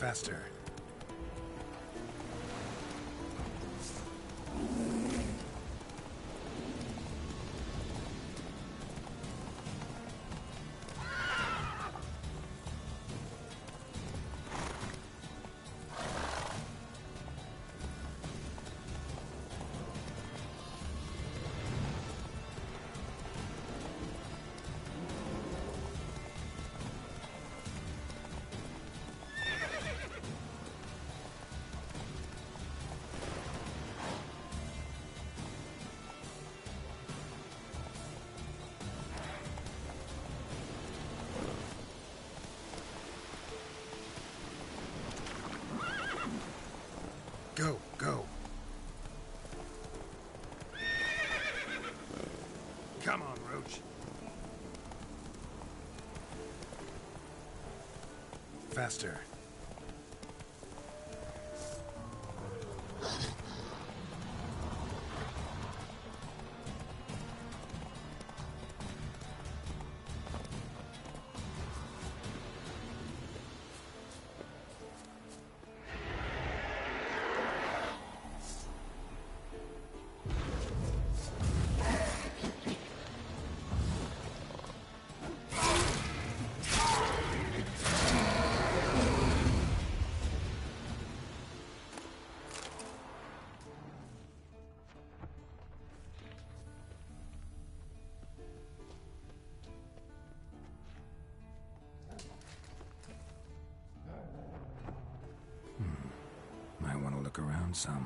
Faster. Go, go. Come on, Roach. Faster. Might want to look around some.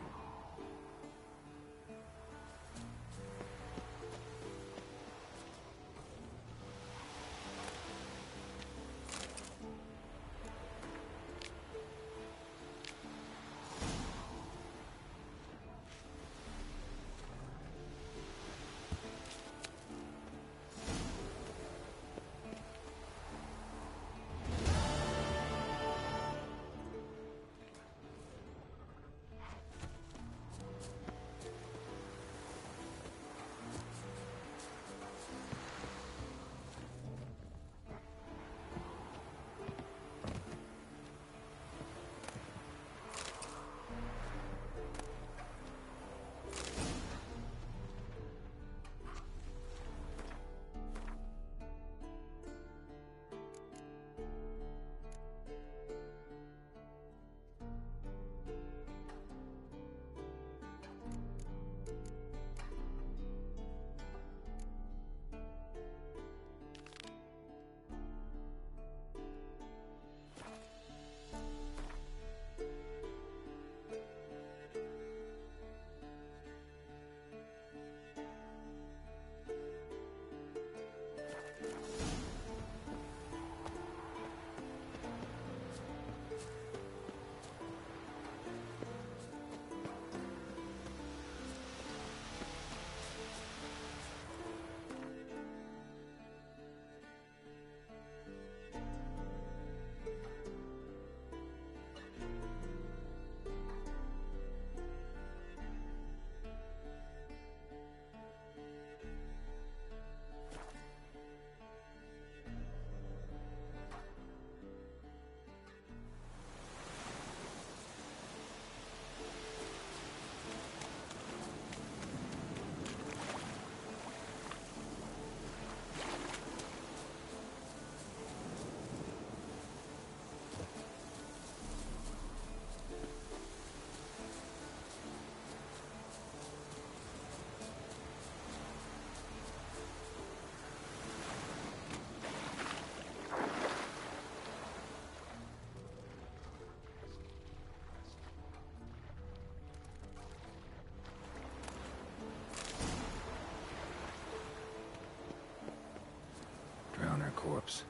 Drowner corpse.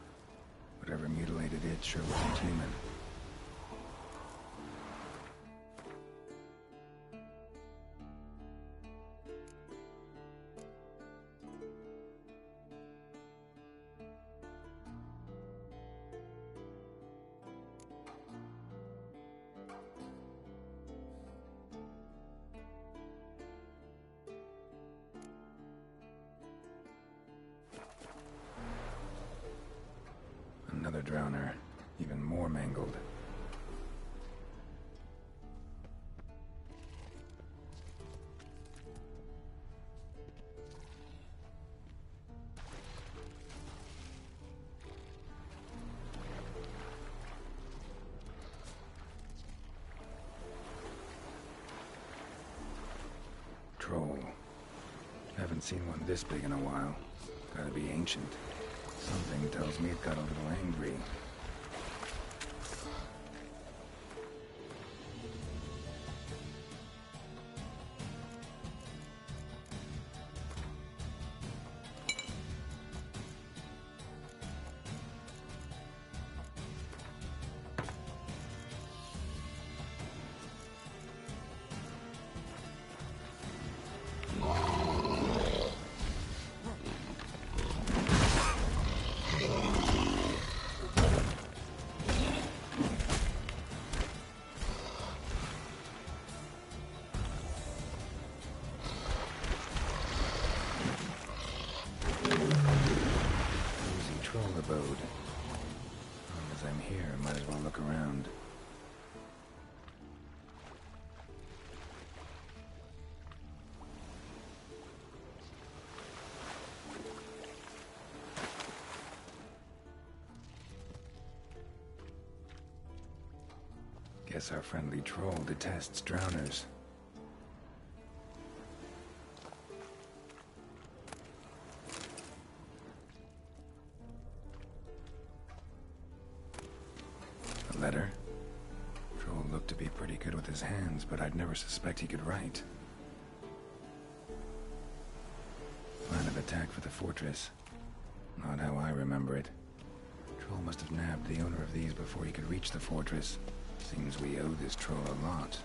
Whatever mutilated it sure wasn't human. Another drowner, even more mangled. Troll. Haven't seen one this big in a while. Gotta be ancient. Something tells me it got a little angry. Abode. As long as I'm here, might as well look around. Guess our friendly troll detests drowners. Letter. Troll looked to be pretty good with his hands, but I'd never suspect he could write. Plan of attack for the fortress. Not how I remember it. Troll must have nabbed the owner of these before he could reach the fortress. Seems we owe this troll a lot.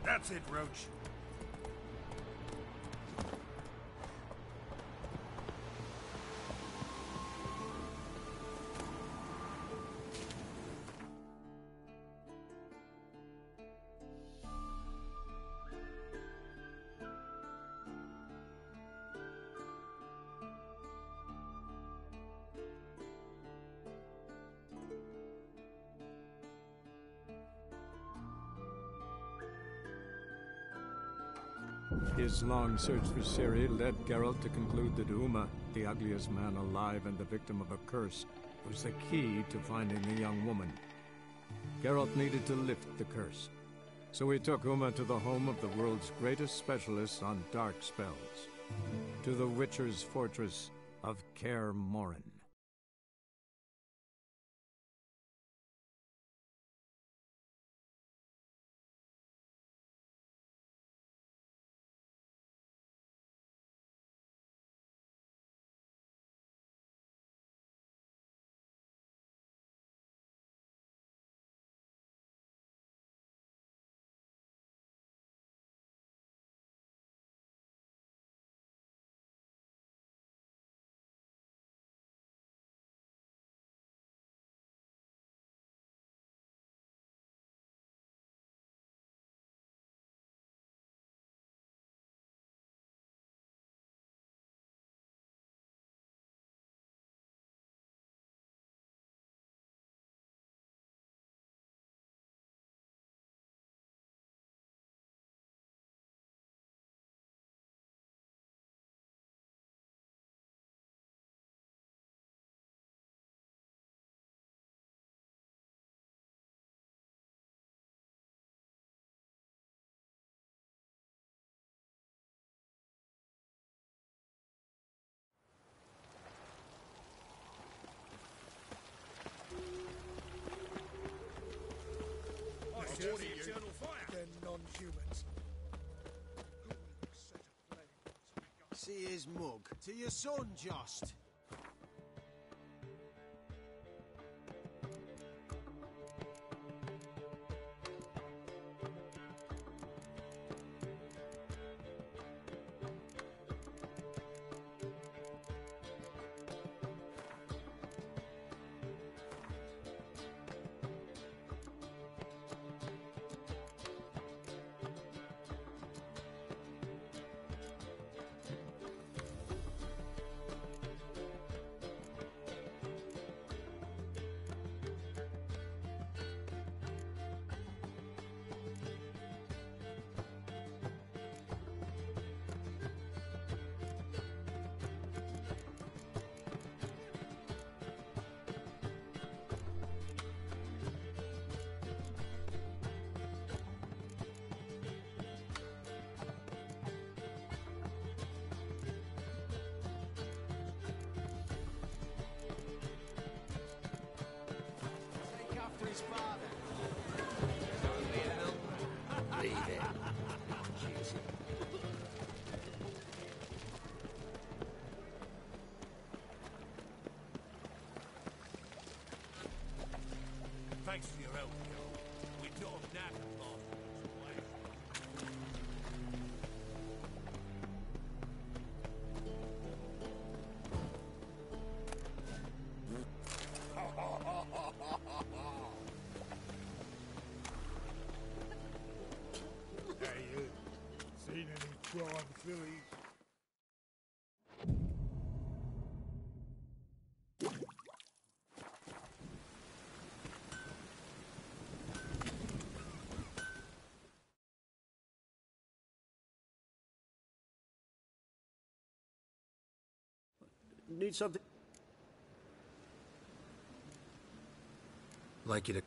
That's it, Roach. His long search for Ciri led Geralt to conclude that Uma, the ugliest man alive and the victim of a curse, was the key to finding the young woman. Geralt needed to lift the curse, so he took Uma to the home of the world's greatest specialist on dark spells, to the Witcher's fortress of Kaer Morhen. warning you. Eternal fire. They're non-humans. See his mug. To your son, Jost. His father. Only a helper. Leave it. Cutie. Thanks for your help, Carol. We took a nap and lost Hey, you seen any prime fillies? Need something? Like you to...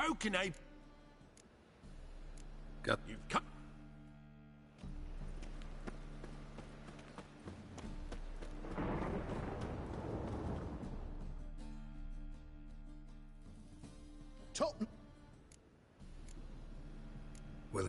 How can I... Got... You've cut... Top. Well...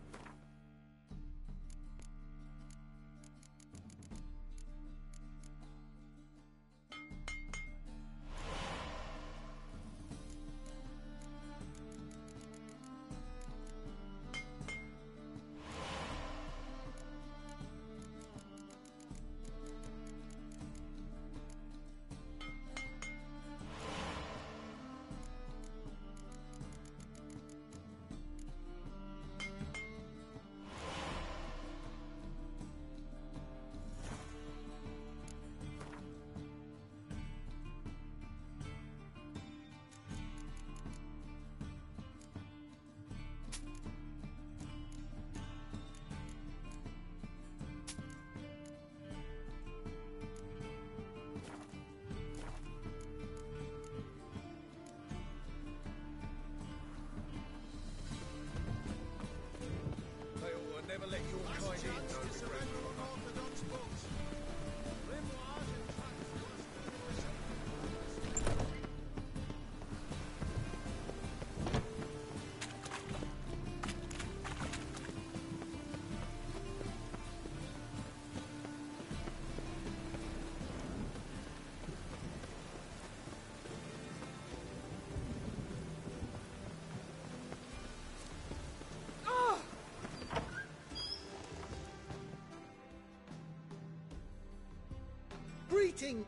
eating.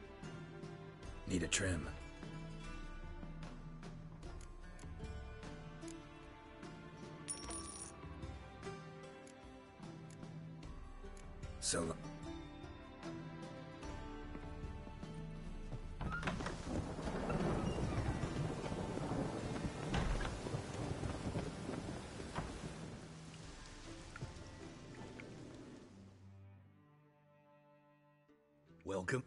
Need a trim. So... Welcome.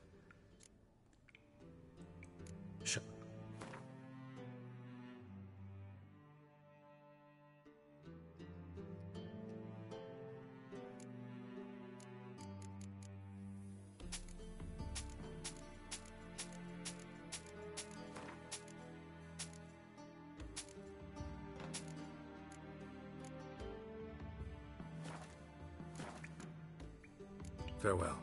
Farewell.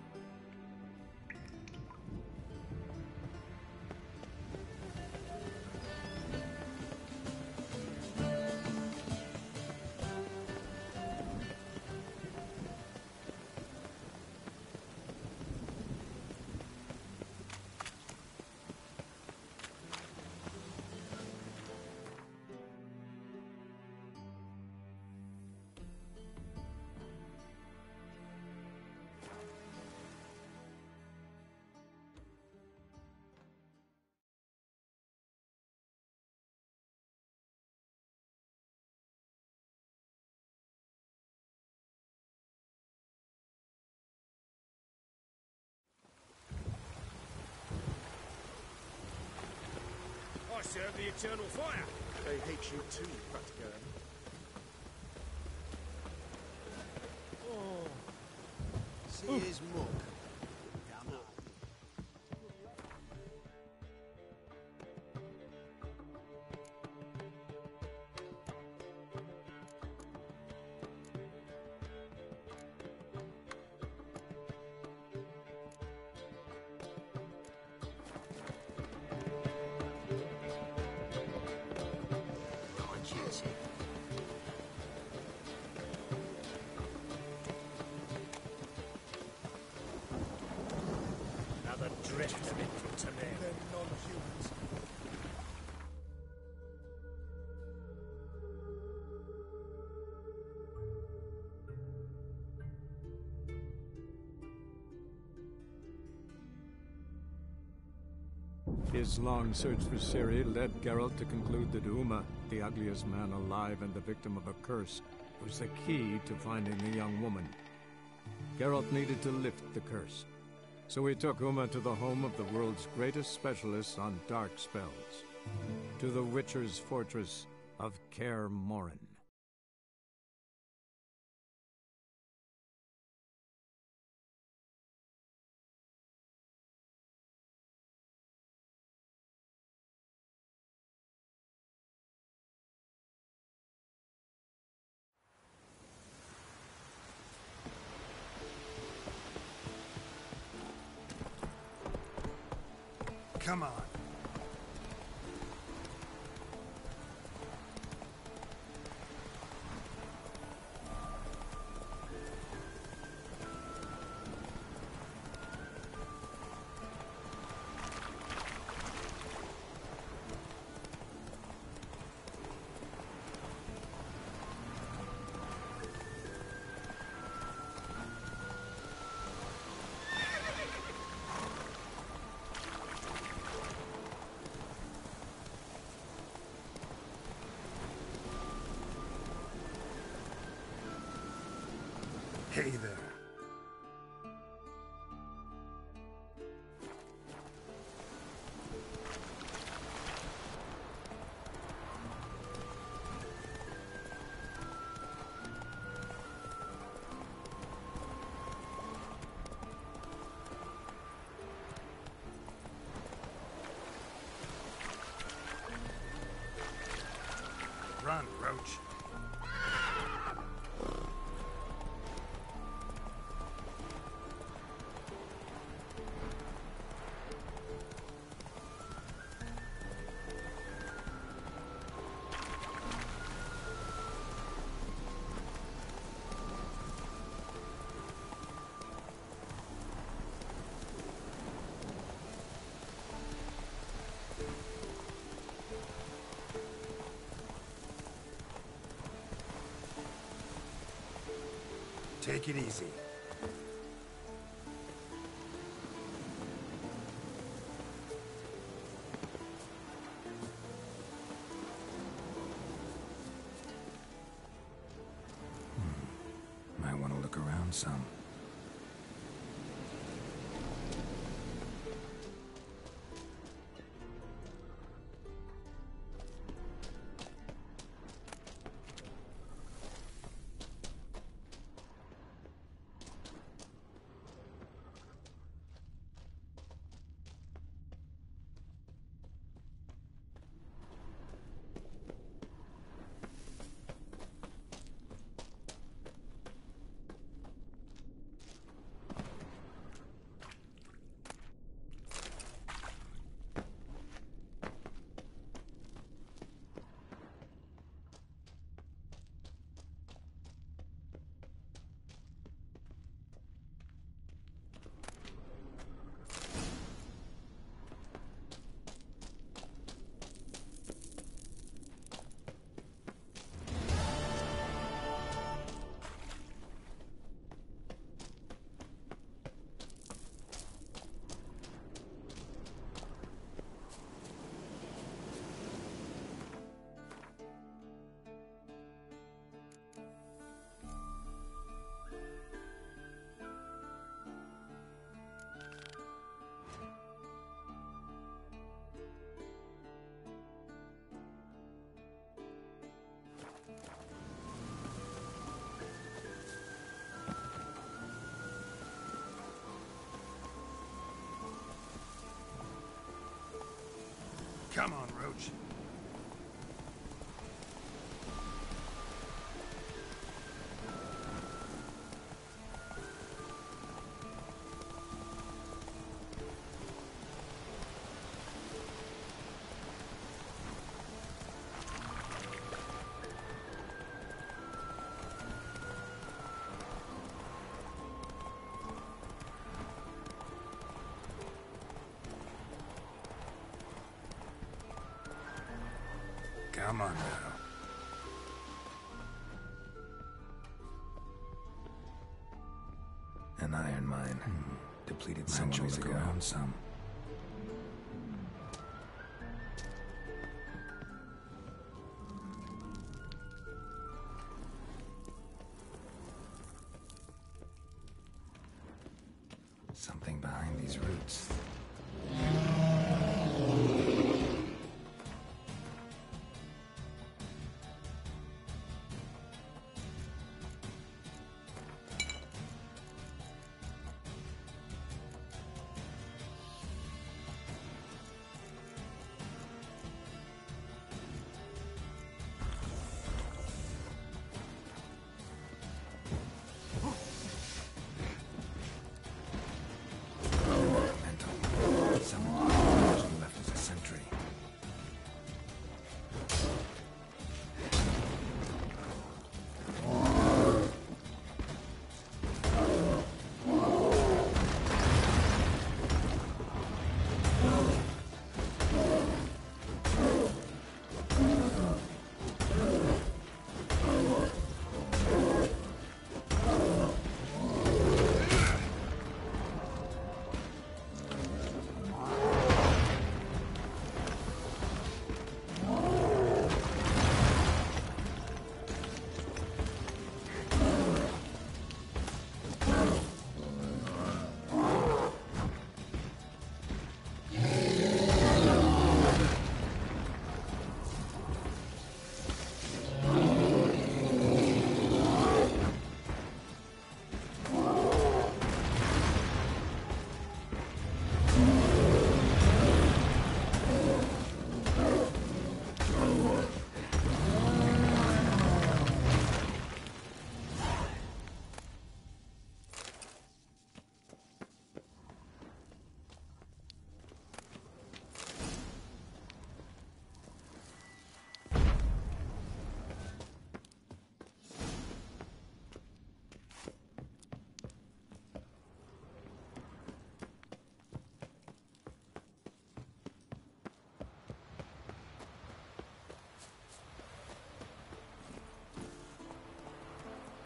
I serve the eternal fire. They hate you too, Fatgirl. See his mug. Damn it. Another drift of infantry. They're non-humans. His long search for Ciri led Geralt to conclude that Uma, the ugliest man alive and the victim of a curse, was the key to finding the young woman. Geralt needed to lift the curse, so he took Uma to the home of the world's greatest specialist on dark spells, to the Witcher's fortress of Kaer Morhen. Come on. Hey there. Run, Roach. Take it easy. Might want to look around some. Come on, Roach. Come on now. An iron mine. Depleted centuries ago. Around some. Something behind these roots.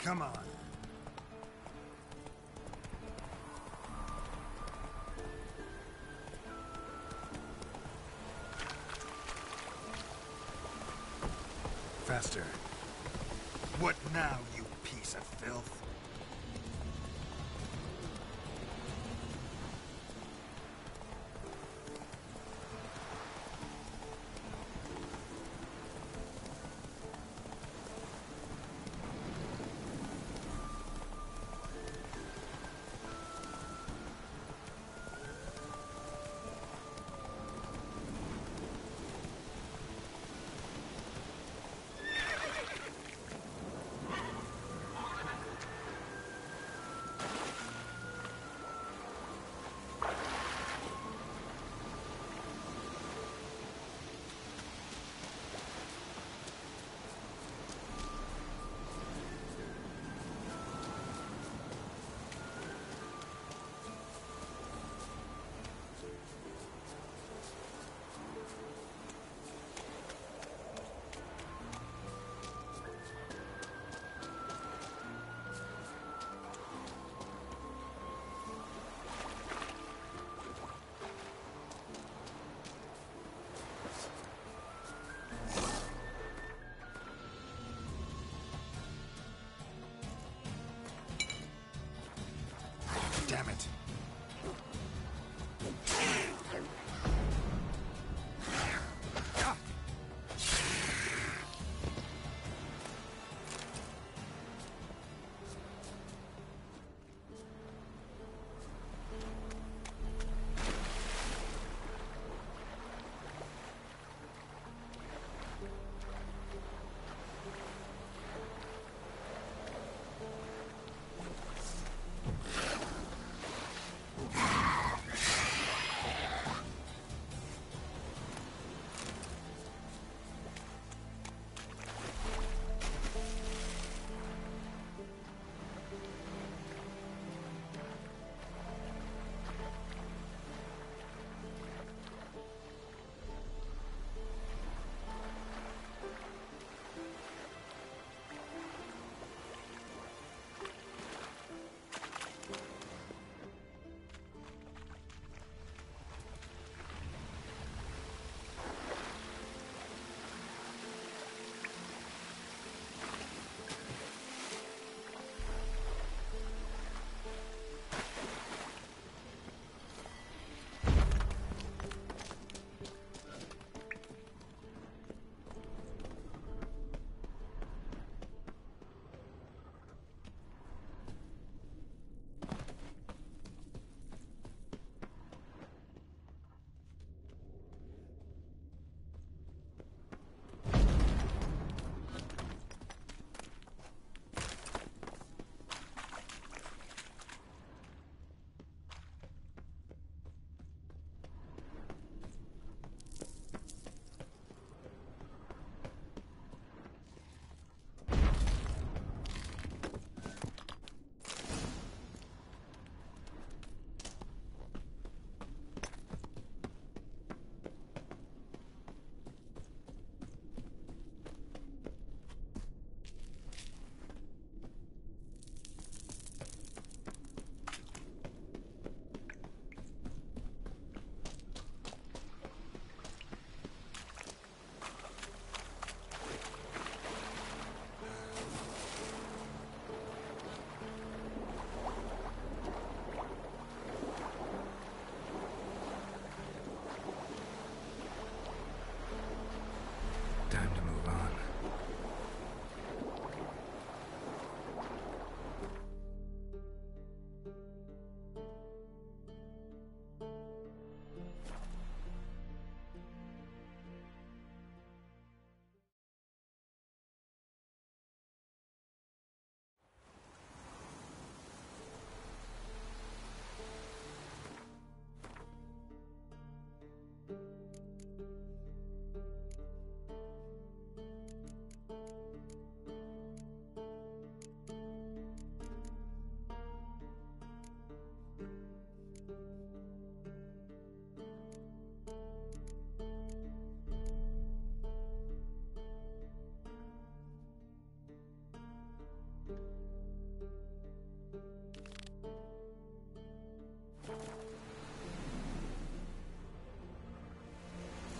Come on. faster. What now, you piece of filth? Damn it.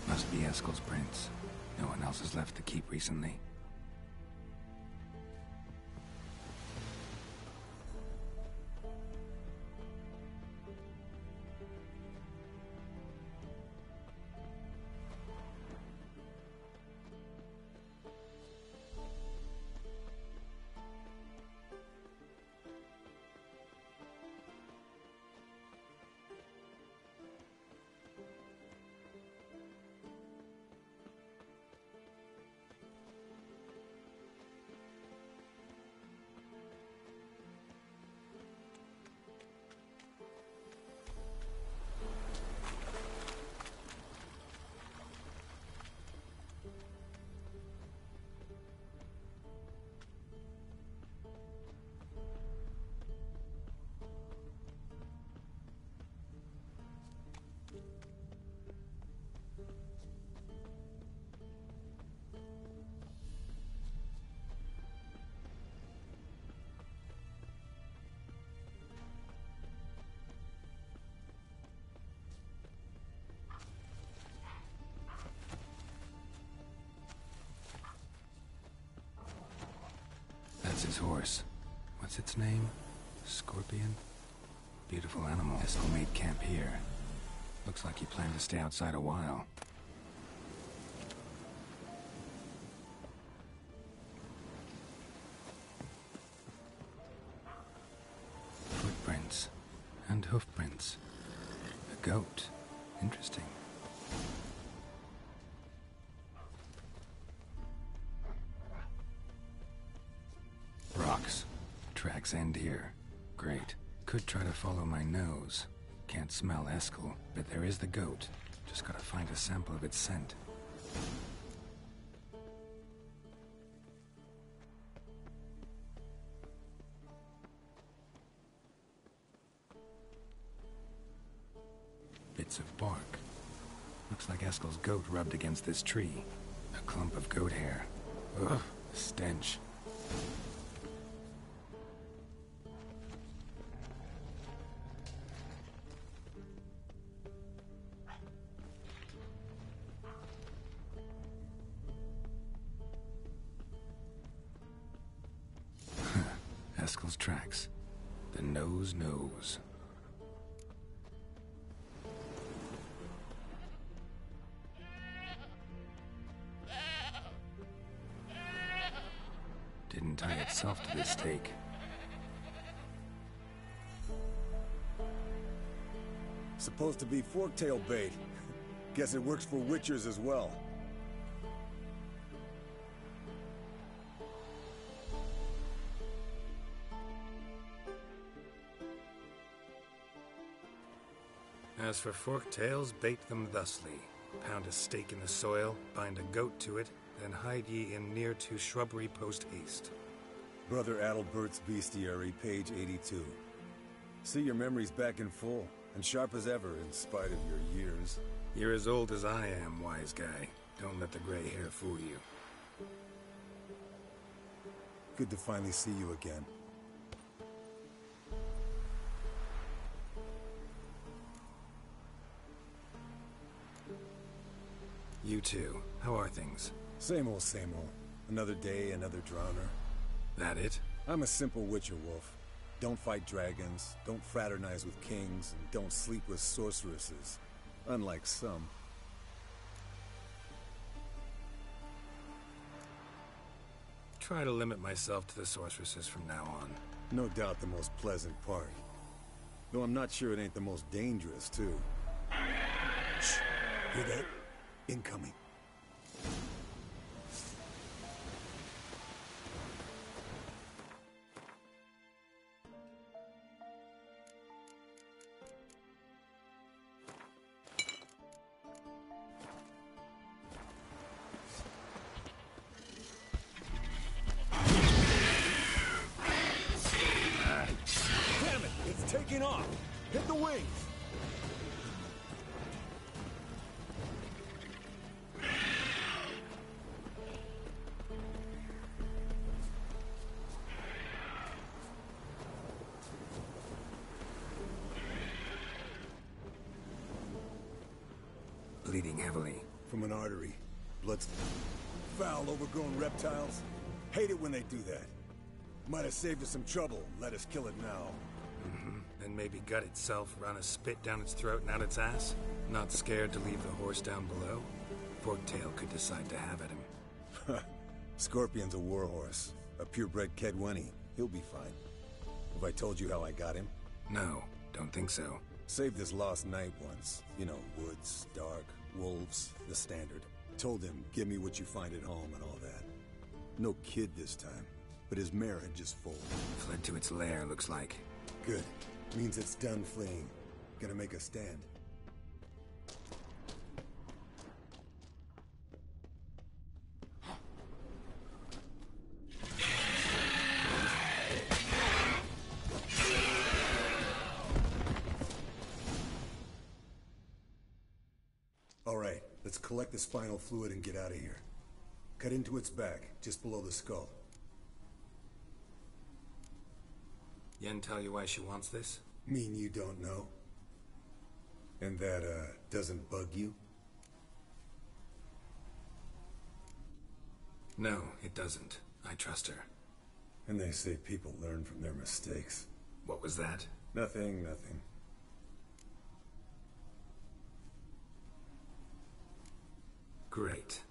Must be Eskel's prints. No one else has left the keep recently. That's his horse. What's its name? Scorpion? Beautiful animal. Eskel made camp here. Looks like he planned to stay outside a while. Footprints. And hoofprints. A goat. Interesting. Rocks. Tracks end here. Great. Could try to follow my nose. Can't smell Eskel, but there is the goat. Just gotta find a sample of its scent. Bits of bark. Looks like Eskel's goat rubbed against this tree. A clump of goat hair. Ugh, stench. Eskel's tracks. The nose knows. Didn't tie itself to this stake. Supposed to be forktail bait. Guess it works for witchers as well. As for forktails, bait them thusly. Pound a stake in the soil, bind a goat to it, then hide ye in near to shrubbery post haste. Brother Adalbert's Bestiary, page 82. See, your memory's back in full, and sharp as ever in spite of your years. You're as old as I am, wise guy. Don't let the gray hair fool you. Good to finally see you again. You too. How are things? Same old, same old. Another day, another drowner. That it? I'm a simple witcher, Wolf. Don't fight dragons, don't fraternize with kings, and don't sleep with sorceresses. Unlike some. Try to limit myself to the sorceresses from now on. No doubt the most pleasant part. Though I'm not sure it ain't the most dangerous, too. Shh! Hear that? Incoming. Damn it! It's taking off! Hit the wings! Bleeding heavily. From an artery. Blood's foul, overgrown reptiles. Hate it when they do that. Might have saved us some trouble. Let us kill it now. Then maybe gut itself, run a spit down its throat and out its ass? Not scared to leave the horse down below? Forktail could decide to have at him. Scorpion's a warhorse. A purebred Kedwenny. He'll be fine. Have I told you how I got him? No, don't think so. Saved his lost night once. You know, woods, dark, wolves, the standard. Told him, give me what you find at home and all that. No kid this time, but his mare had just foaled. Fled to its lair, looks like. Good. Means it's done fleeing. Gonna make a stand. All right, let's collect the spinal fluid and get out of here. Cut into its back, just below the skull. Yen tell you why she wants this? Mean you don't know? And that, doesn't bug you? No, it doesn't. I trust her. And they say people learn from their mistakes. What was that? Nothing, nothing. Great.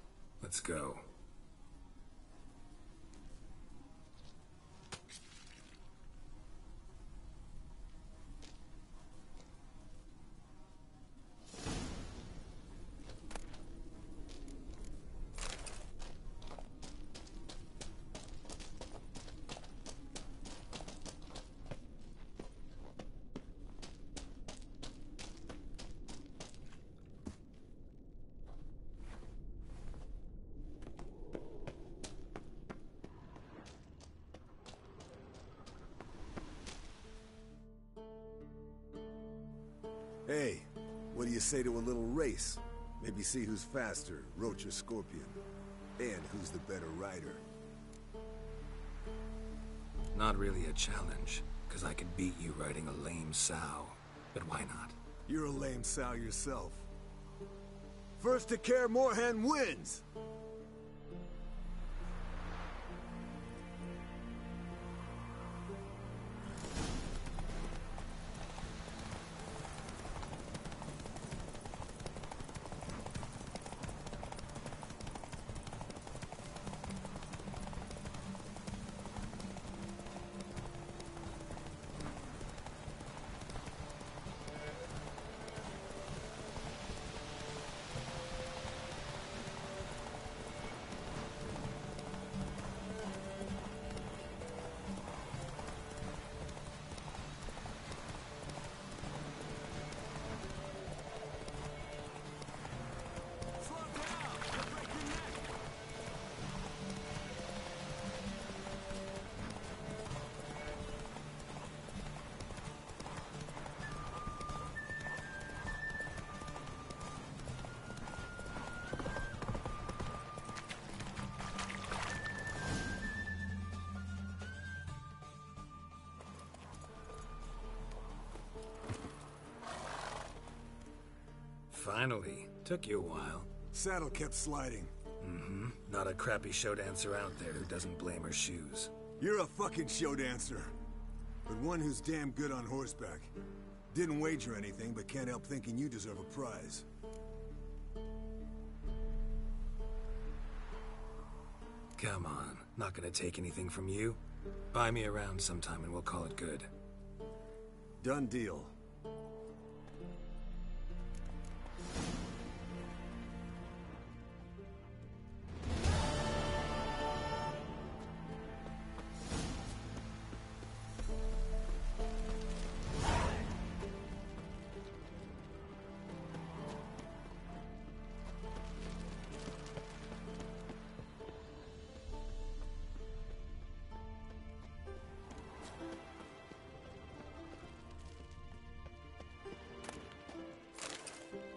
Let's go. Hey, what do you say to a little race? Maybe see who's faster, Roach or Scorpion. And who's the better rider. Not really a challenge, because I could beat you riding a lame sow. But why not? You're a lame sow yourself. First to Kaer Morhen wins! Finally. Took you a while. Saddle kept sliding. Mm-hmm. Not a crappy show dancer out there who doesn't blame her shoes. You're a fucking show dancer. But one who's damn good on horseback. Didn't wager anything, but can't help thinking you deserve a prize. Come on. Not gonna take anything from you. Buy me around sometime and we'll call it good. Done deal.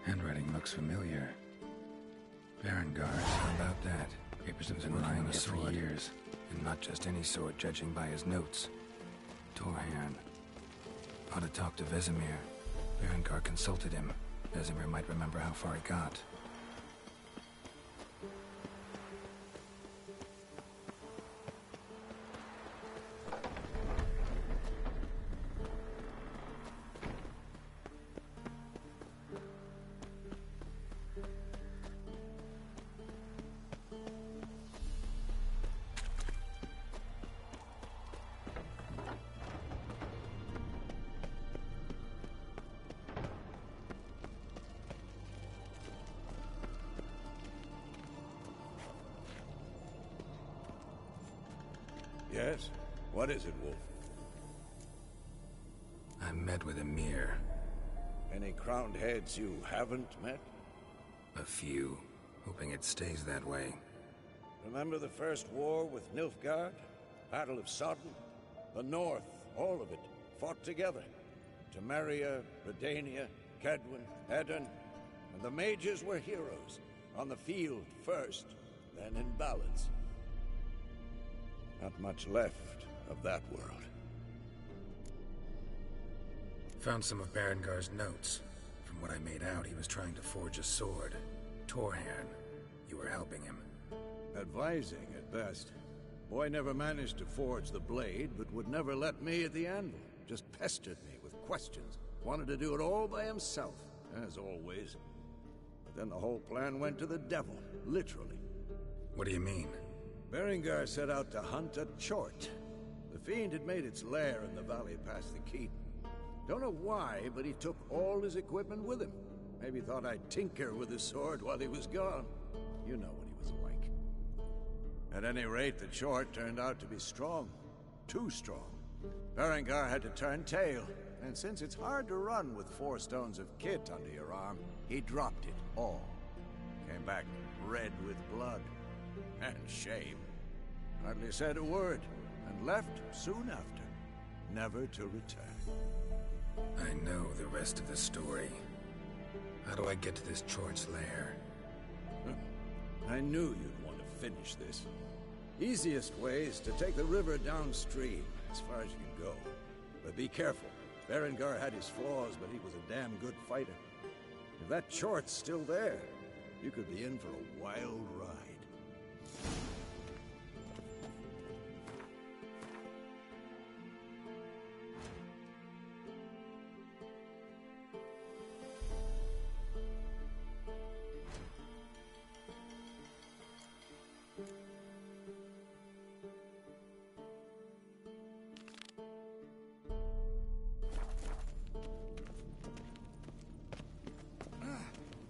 Handwriting looks familiar. Berengar, how about that? Papers have been lying here for years. And not just any sword, judging by his notes. Torhan. Ought to talk to Vesemir. Berengar consulted him. Vesemir might remember how far he got. Yes? What is it, Wolf? I met with Emir. Any crowned heads you haven't met? A few. Hoping it stays that way. Remember the first war with Nilfgaard? Battle of Sodden? The North, all of it, fought together. Temeria, Redania, Kedwin, Edirn, and the mages were heroes. On the field first, then in ballads. Not much left of that world. Found some of Berengar's notes. From what I made out, he was trying to forge a sword. Torhan. You were helping him. Advising, at best. Boy never managed to forge the blade, but would never let me at the anvil. Just pestered me with questions. Wanted to do it all by himself, as always. But then the whole plan went to the devil, literally. What do you mean? Berengar set out to hunt a chort. The fiend had made its lair in the valley past the keep. Don't know why, but he took all his equipment with him. Maybe thought I'd tinker with his sword while he was gone. You know what he was like. At any rate, the chort turned out to be strong. Too strong. Berengar had to turn tail, and since it's hard to run with 4 stones of kit under your arm, he dropped it all. Came back red with blood. And shame. Hardly said a word, and left soon after, never to return. I know the rest of the story. How do I get to this chort's lair? I knew you'd want to finish this. Easiest way is to take the river downstream, as far as you can go. But be careful. Berengar had his flaws, but he was a damn good fighter. If that chort's still there, you could be in for a wild ride.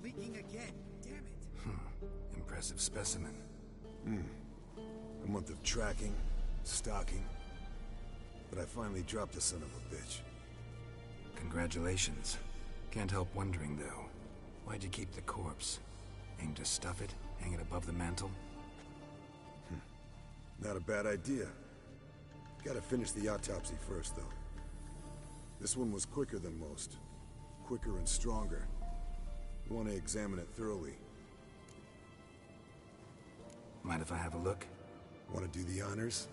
Leaking again. Damn it. Impressive specimen. A month of tracking, stalking. But I finally dropped the son of a bitch. Congratulations. Can't help wondering, though. Why'd you keep the corpse? Aim to stuff it? Hang it above the mantle? Not a bad idea. Gotta finish the autopsy first, though. This one was quicker than most. Quicker and stronger. You want to examine it thoroughly. Mind if I have a look? Want to do the honors?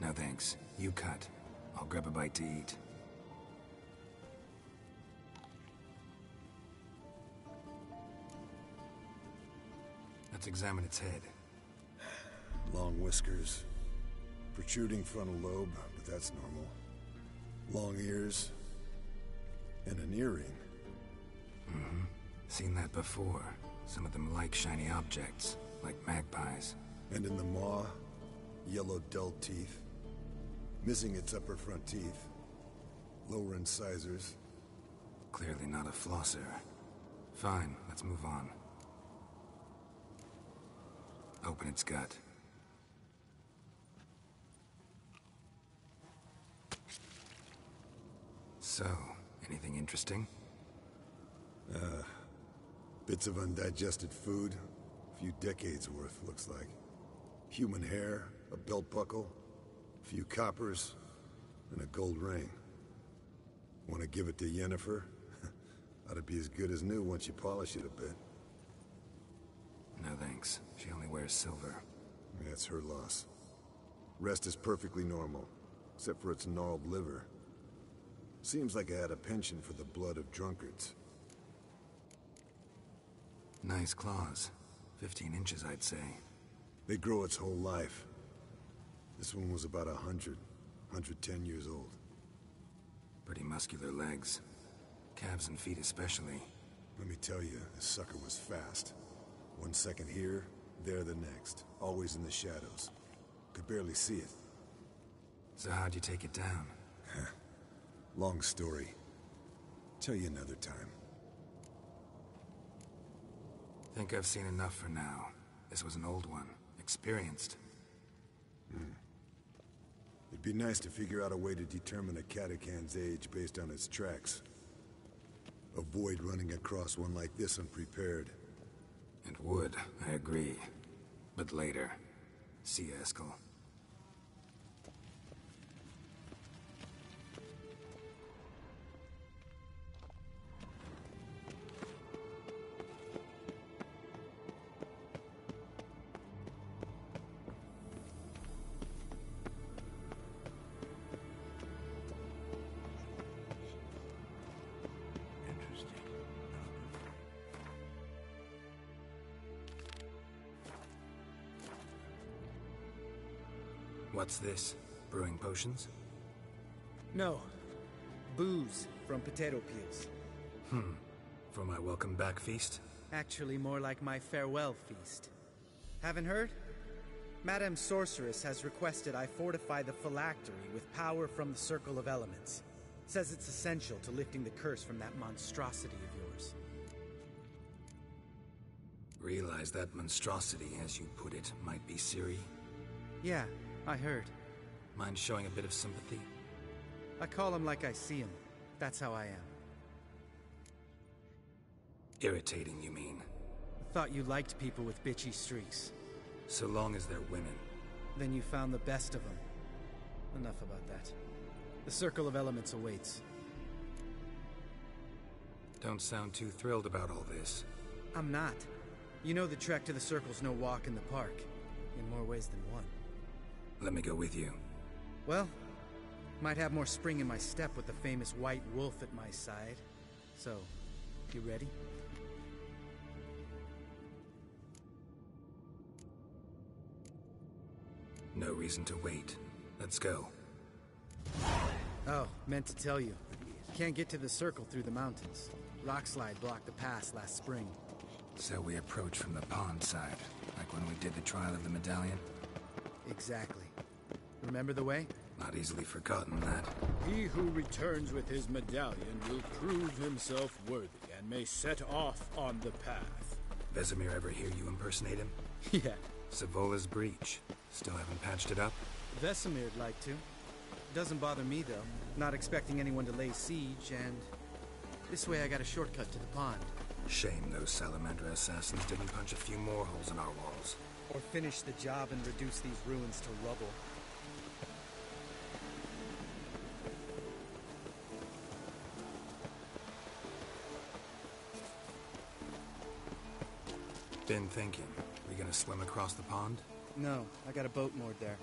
No thanks. You cut. I'll grab a bite to eat. Let's examine its head. Long whiskers. Protruding frontal lobe, but that's normal. Long ears. And an earring. Seen that before. Some of them like shiny objects, like magpies. And in the maw, yellow dull teeth. Missing its upper front teeth. Lower incisors. Clearly not a flosser. Fine, let's move on. Open its gut. So, anything interesting? Bits of undigested food. A few decades worth, looks like. Human hair, a belt buckle, a few coppers, and a gold ring. Want to give it to Yennefer? Ought to be as good as new once you polish it a bit. No thanks. She only wears silver. That's her loss. Rest is perfectly normal, except for its gnarled liver. Seems like I had a penchant for the blood of drunkards. Nice claws. 15 inches, I'd say. They grow its whole life. This one was about 110 years old. Pretty muscular legs. Calves and feet especially. Let me tell you, this sucker was fast. 1 second here, there the next. Always in the shadows. Could barely see it. So how'd you take it down? Long story. Tell you another time. Think I've seen enough for now. This was an old one. Experienced. It'd be nice to figure out a way to determine a catacan's age based on its tracks. Avoid running across one like this unprepared. It would, I agree. But later. See you, Eskel. What's this? Brewing potions? No. Booze from potato peels. For my welcome back feast? Actually, more like my farewell feast. Haven't heard? Madame Sorceress has requested I fortify the phylactery with power from the Circle of Elements. Says it's essential to lifting the curse from that monstrosity of yours. Realize that monstrosity, as you put it, might be Ciri? Yeah, I heard. Mind showing a bit of sympathy? I call him like I see him. That's how I am. Irritating, you mean? Thought you liked people with bitchy streaks. So long as they're women. Then you found the best of them. Enough about that. The Circle of Elements awaits. Don't sound too thrilled about all this. I'm not. You know the trek to the Circle's no walk in the park. In more ways than one. Let me go with you. Well, might have more spring in my step with the famous White Wolf at my side. So, you ready? No reason to wait. Let's go. Oh, meant to tell you. Can't get to the Circle through the mountains. Rockslide blocked the pass last spring. So we approach from the pond side, like when we did the trial of the medallion? Exactly. Remember the way? Not easily forgotten, that. He who returns with his medallion will prove himself worthy and may set off on the path. Vesemir ever hear you impersonate him? Yeah. Savola's breach. Still haven't patched it up? Vesemir'd like to. Doesn't bother me, though. Not expecting anyone to lay siege, and... this way I got a shortcut to the pond. Shame those Salamander assassins didn't punch a few more holes in our walls. Or finish the job and reduce these ruins to rubble. Been thinking. We gonna swim across the pond? No, I got a boat moored there.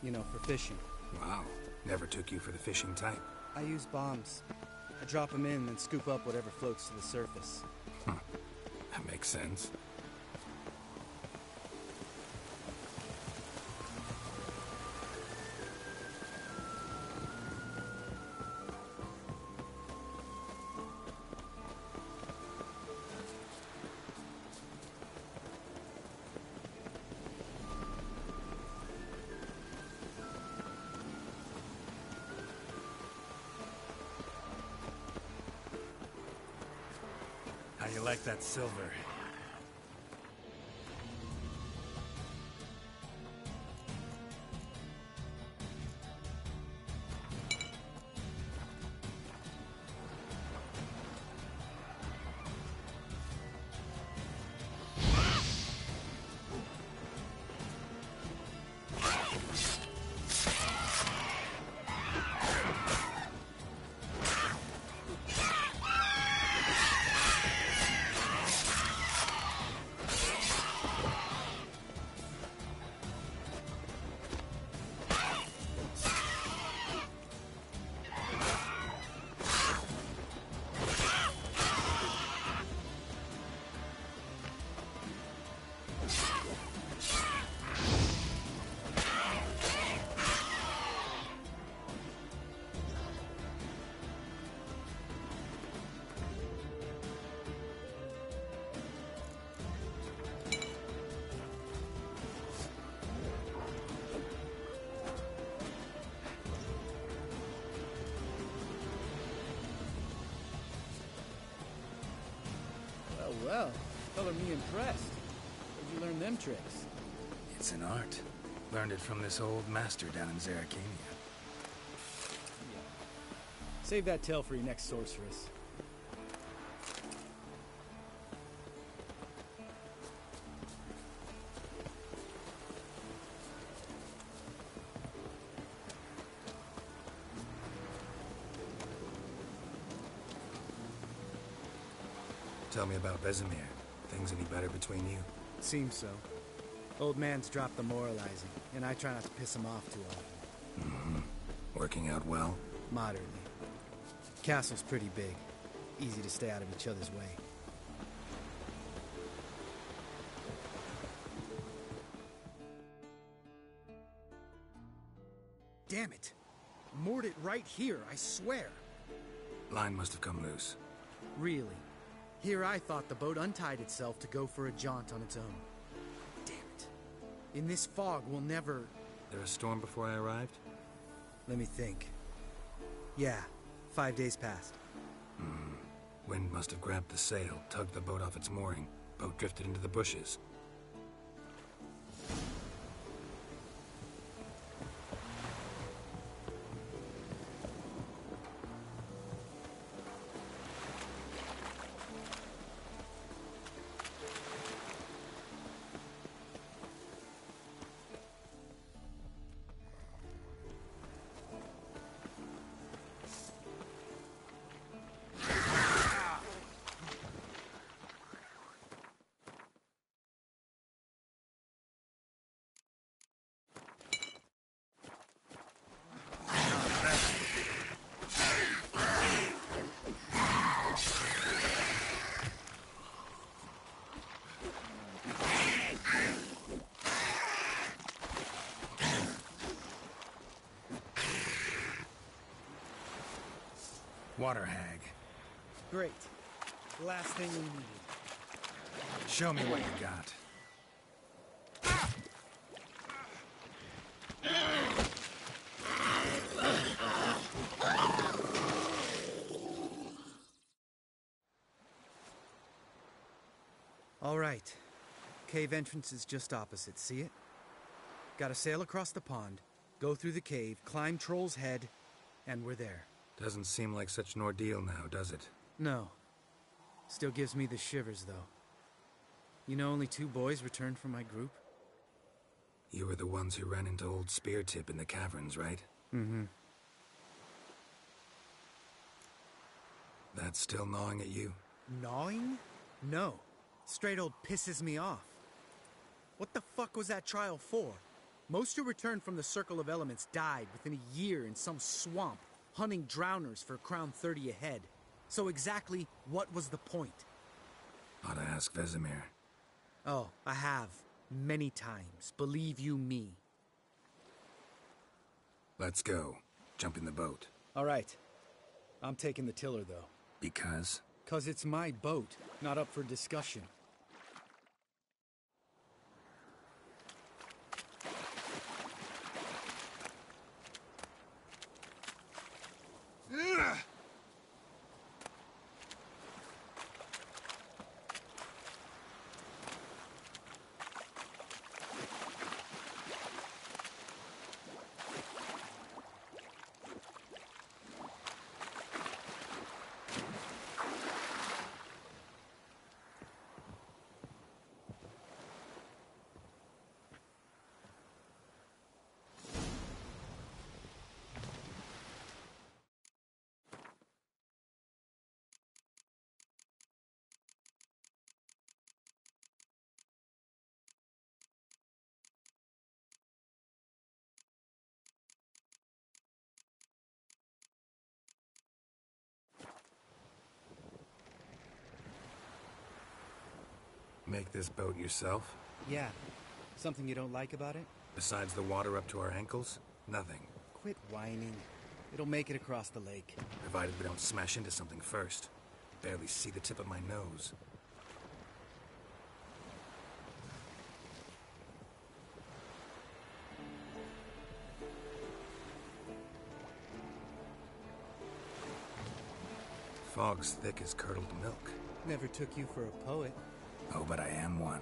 You know, for fishing. Wow. Never took you for the fishing type. I use bombs. I drop them in and scoop up whatever floats to the surface. That makes sense. How you like that silver? Well, color me impressed. Where'd you learn them tricks? It's an art. Learned it from this old master down in Zerrikania. Save that tale for your next sorceress. Tell me about Vesemir. Things any better between you? Seems so. Old man's dropped the moralizing, and I try not to piss him off too often. Mm-hmm. Working out well? Moderately. Castle's pretty big. Easy to stay out of each other's way. Damn it. Moored it right here, I swear. Line must have come loose. Really? Here I thought the boat untied itself to go for a jaunt on its own. Damn it. In this fog, we'll never... There a storm before I arrived? Let me think. Yeah, 5 days passed. Wind must have grabbed the sail, tugged the boat off its mooring. Boat drifted into the bushes. Water hag. Great. Last thing we needed. Show me what you got. All right. Cave entrance is just opposite, see it? Gotta sail across the pond, go through the cave, climb Troll's Head, and we're there. Doesn't seem like such an ordeal now, does it? No. Still gives me the shivers, though. You know only 2 boys returned from my group? You were the ones who ran into old Speartip in the caverns, right? Mm-hmm. That's still gnawing at you? Gnawing? No. Straight old pisses me off. What the fuck was that trial for? Most who returned from the Circle of Elements died within a year in some swamp, hunting drowners for Crown 30 a head. So exactly what was the point? Ought to ask Vesemir. Oh, I have. Many times. Believe you me. Let's go. Jump in the boat. All right. I'm taking the tiller, though. Because? 'Cause it's my boat, not up for discussion. Make this boat yourself? Yeah. Something you don't like about it? Besides the water up to our ankles? Nothing. Quit whining. It'll make it across the lake. Provided we don't smash into something first. Barely see the tip of my nose. Fog's thick as curdled milk. Never took you for a poet. Oh, but I am one.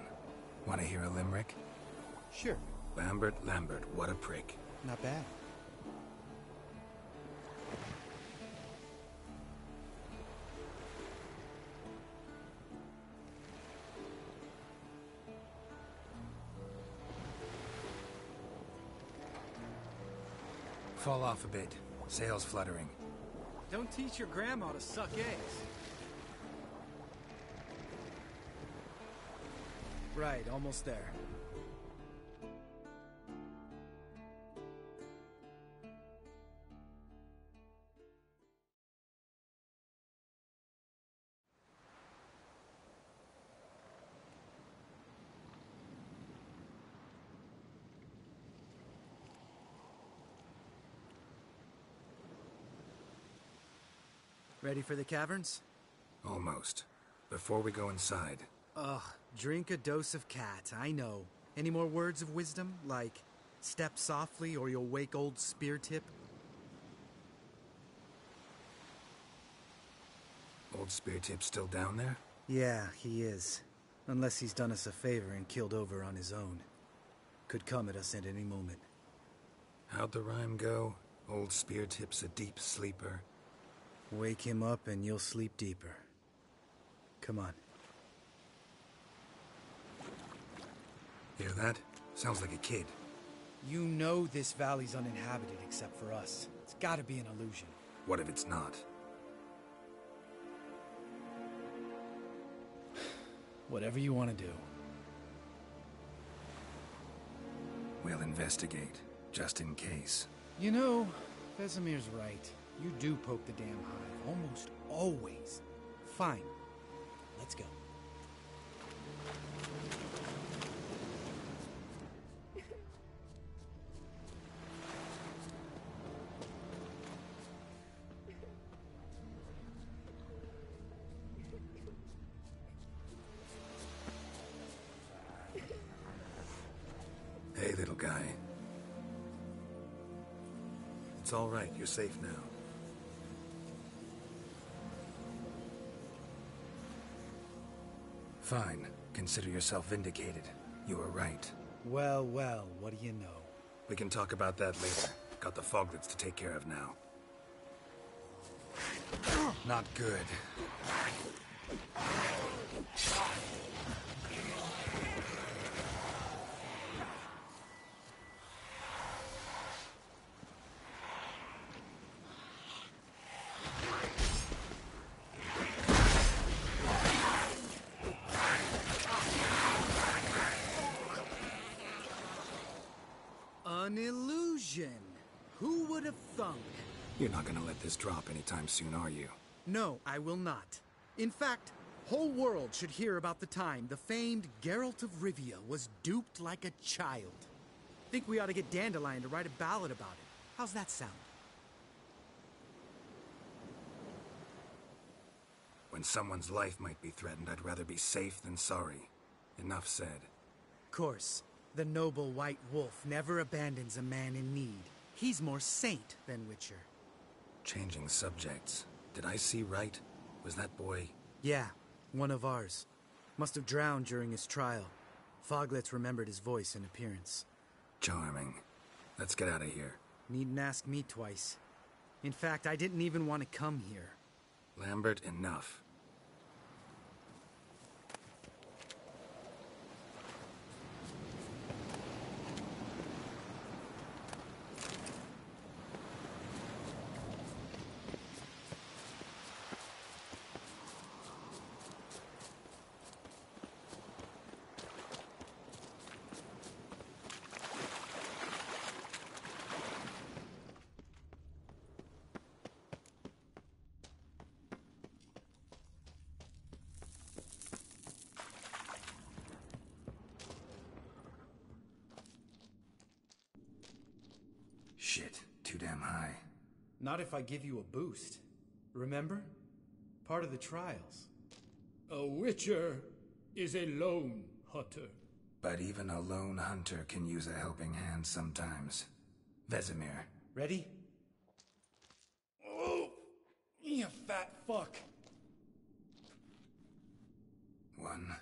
Want to hear a limerick? Sure. Lambert, Lambert, what a prick. Not bad. Fall off a bit. Sails fluttering. Don't teach your grandma to suck eggs. Right, almost there. Ready for the caverns? Almost. Before we go inside... Ugh, drink a dose of cat, I know. Any more words of wisdom, like, step softly or you'll wake old Spear Tip? Old Spear Tip's still down there? Yeah, he is. Unless he's done us a favor and killed over on his own. Could come at us at any moment. How'd the rhyme go? Old Spear Tip's a deep sleeper. Wake him up and you'll sleep deeper. Come on. Hear that? Sounds like a kid. You know this valley's uninhabited except for us. It's gotta be an illusion. What if it's not? Whatever you want to do. We'll investigate, just in case. You know, Vesemir's right. You do poke the damn hive, almost always. Fine. Let's go. Hey, little guy. It's all right. You're safe now. Fine. Consider yourself vindicated. You were right. Well, well, what do you know? We can talk about that later. Got the foglets to take care of now. Not good. An illusion. Who would have thunk? You're not gonna let this drop anytime soon, are you? No, I will not. In fact, whole world should hear about the time the famed Geralt of Rivia was duped like a child. Think we ought to get Dandelion to write a ballad about it. How's that sound? When someone's life might be threatened, I'd rather be safe than sorry. Enough said. Course, the noble white wolf never abandons a man in need. He's more saint than Witcher. Changing subjects. Did I see right? Was that boy... Yeah, one of ours. Must have drowned during his trial. Foglets remembered his voice and appearance. Charming. Let's get out of here. Needn't ask me twice. In fact, I didn't even want to come here. Lambert, enough. Shit, too damn high. Not if I give you a boost. Remember? Part of the trials. A witcher is a lone hunter. But even a lone hunter can use a helping hand sometimes. Vesemir. Ready? Oh, you fat fuck. 1,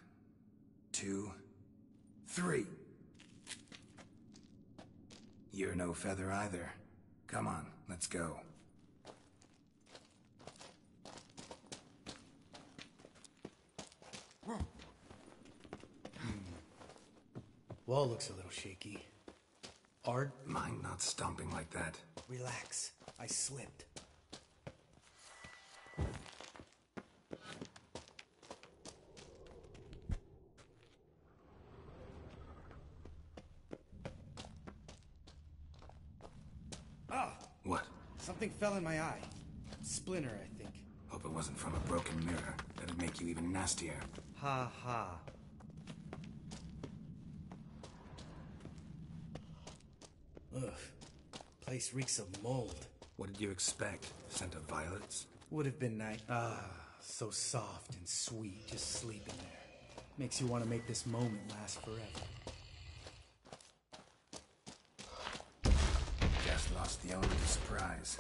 2, 3. You're no feather either. Come on, let's go. Wall looks a little shaky. Ard? Mind not stomping like that. Relax. I slipped. Ah! What? Something fell in my eye. Splinter, I think. Hope it wasn't from a broken mirror. That'd make you even nastier. Ha ha. Ugh. Place reeks of mold. What did you expect? Scent of violets? Would have been nice. Ah, so soft and sweet, just sleeping there. Makes you want to make this moment last forever. Just lost the element of surprise.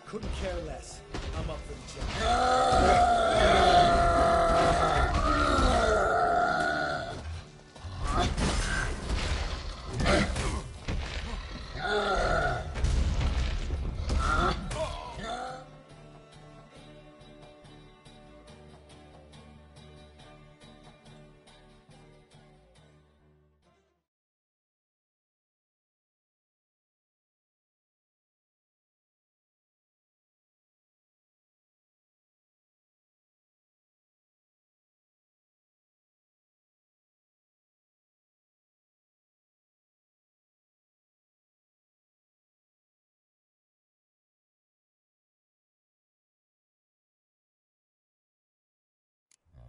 Couldn't care less. I'm up for the challenge.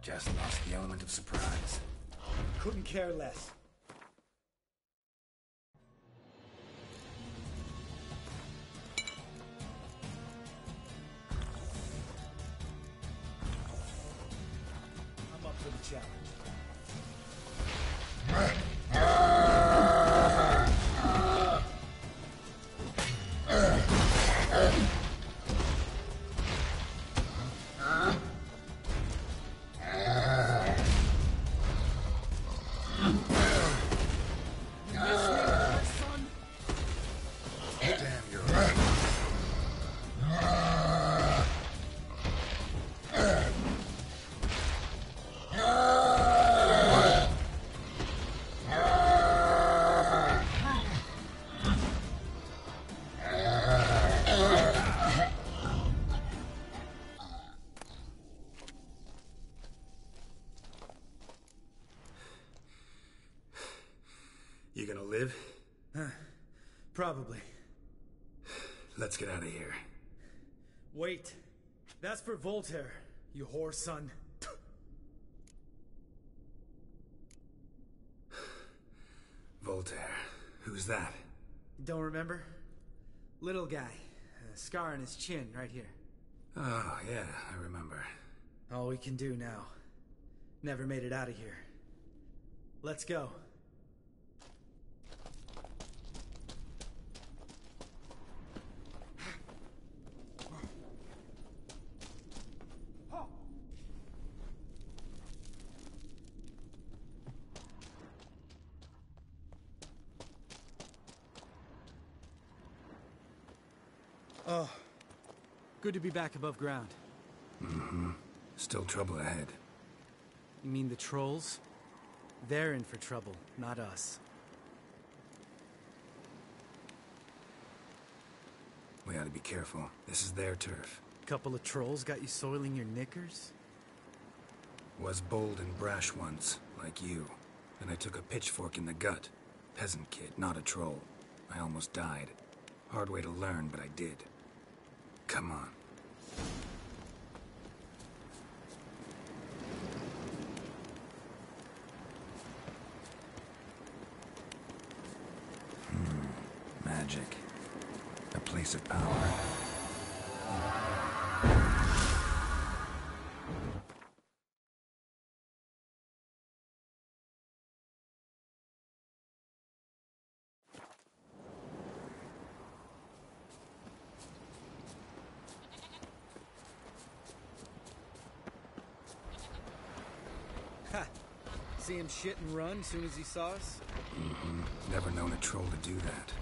Just lost the element of surprise. Couldn't care less. I'm up for the challenge. You gonna live? Probably. Let's get out of here. Wait. That's for Voltaire, you whore son. Voltaire. Who's that? Don't remember? Little guy. A scar on his chin, right here. Oh, yeah, I remember. All we can do now. Never made it out of here. Let's go. Oh, good to be back above ground. Mm-hmm. Still trouble ahead. You mean the trolls? They're in for trouble, not us. We ought to be careful. This is their turf. Couple of trolls got you soiling your knickers? Was bold and brash once, like you. Then I took a pitchfork in the gut. Peasant kid, not a troll. I almost died. Hard way to learn, but I did. Come on. Magic. A place of power. Ha! See him shit and run as soon as he saw us? Mm-hmm. Never known a troll to do that.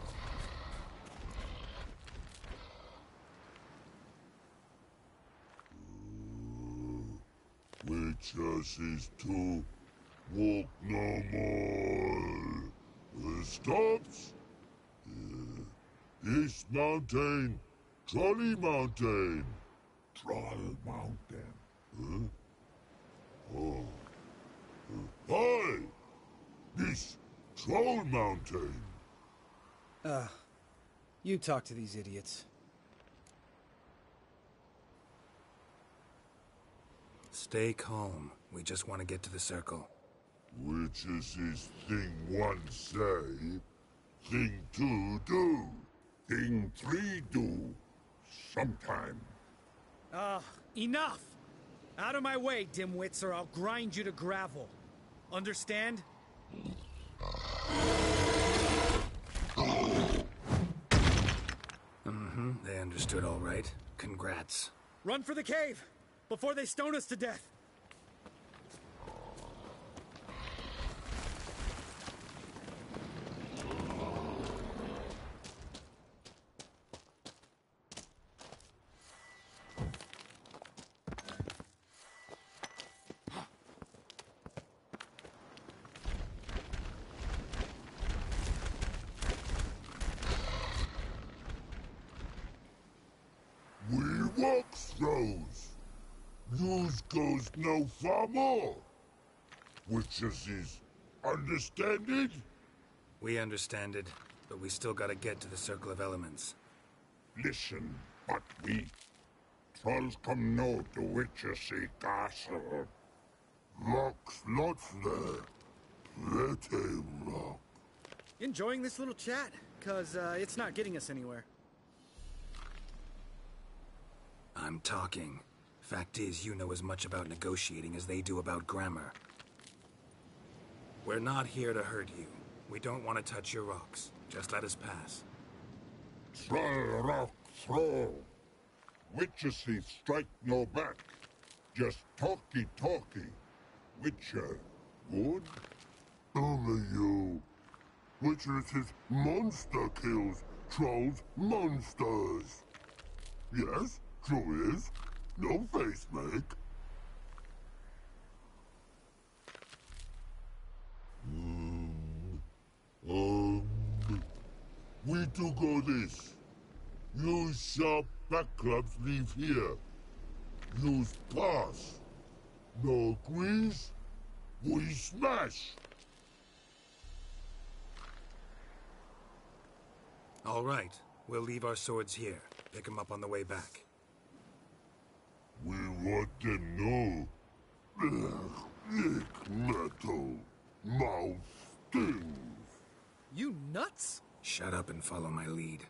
Witches is to walk no more. Stops? East Mountain, Trolley Mountain. Troll Mountain. Huh? Oh. Hi! This Troll Mountain. You talk to these idiots. Stay calm. We just want to get to the circle. Which is his thing one say, thing two do, thing three do, sometime. Enough! Out of my way, dimwits, or I'll grind you to gravel. Understand? They understood all right. Congrats. Run for the cave! Before they stone us to death! We walk throws. News goes no far more. Which is understand it? We understand it, but we still gotta get to the Circle of Elements. Listen, but we trolls come no to Witchersea Castle. Rocks lots there. Pretty rock. Enjoying this little chat? 'Cause it's not getting us anywhere. I'm talking. Fact is, you know as much about negotiating as they do about grammar. We're not here to hurt you. We don't want to touch your rocks. Just let us pass. Troll rock throw. Witchersea strike no back. Just talky. Witcher, good? Only you. Witchersea monster kills trolls monsters. Yes, true is. No face make. We do go this. Use sharp back clubs leave here. Use pass. No agrees, we smash. All right. We'll leave our swords here. Pick them up on the way back. We want them know. Thick metal. Mouth stings. You nuts? Shut up and follow my lead.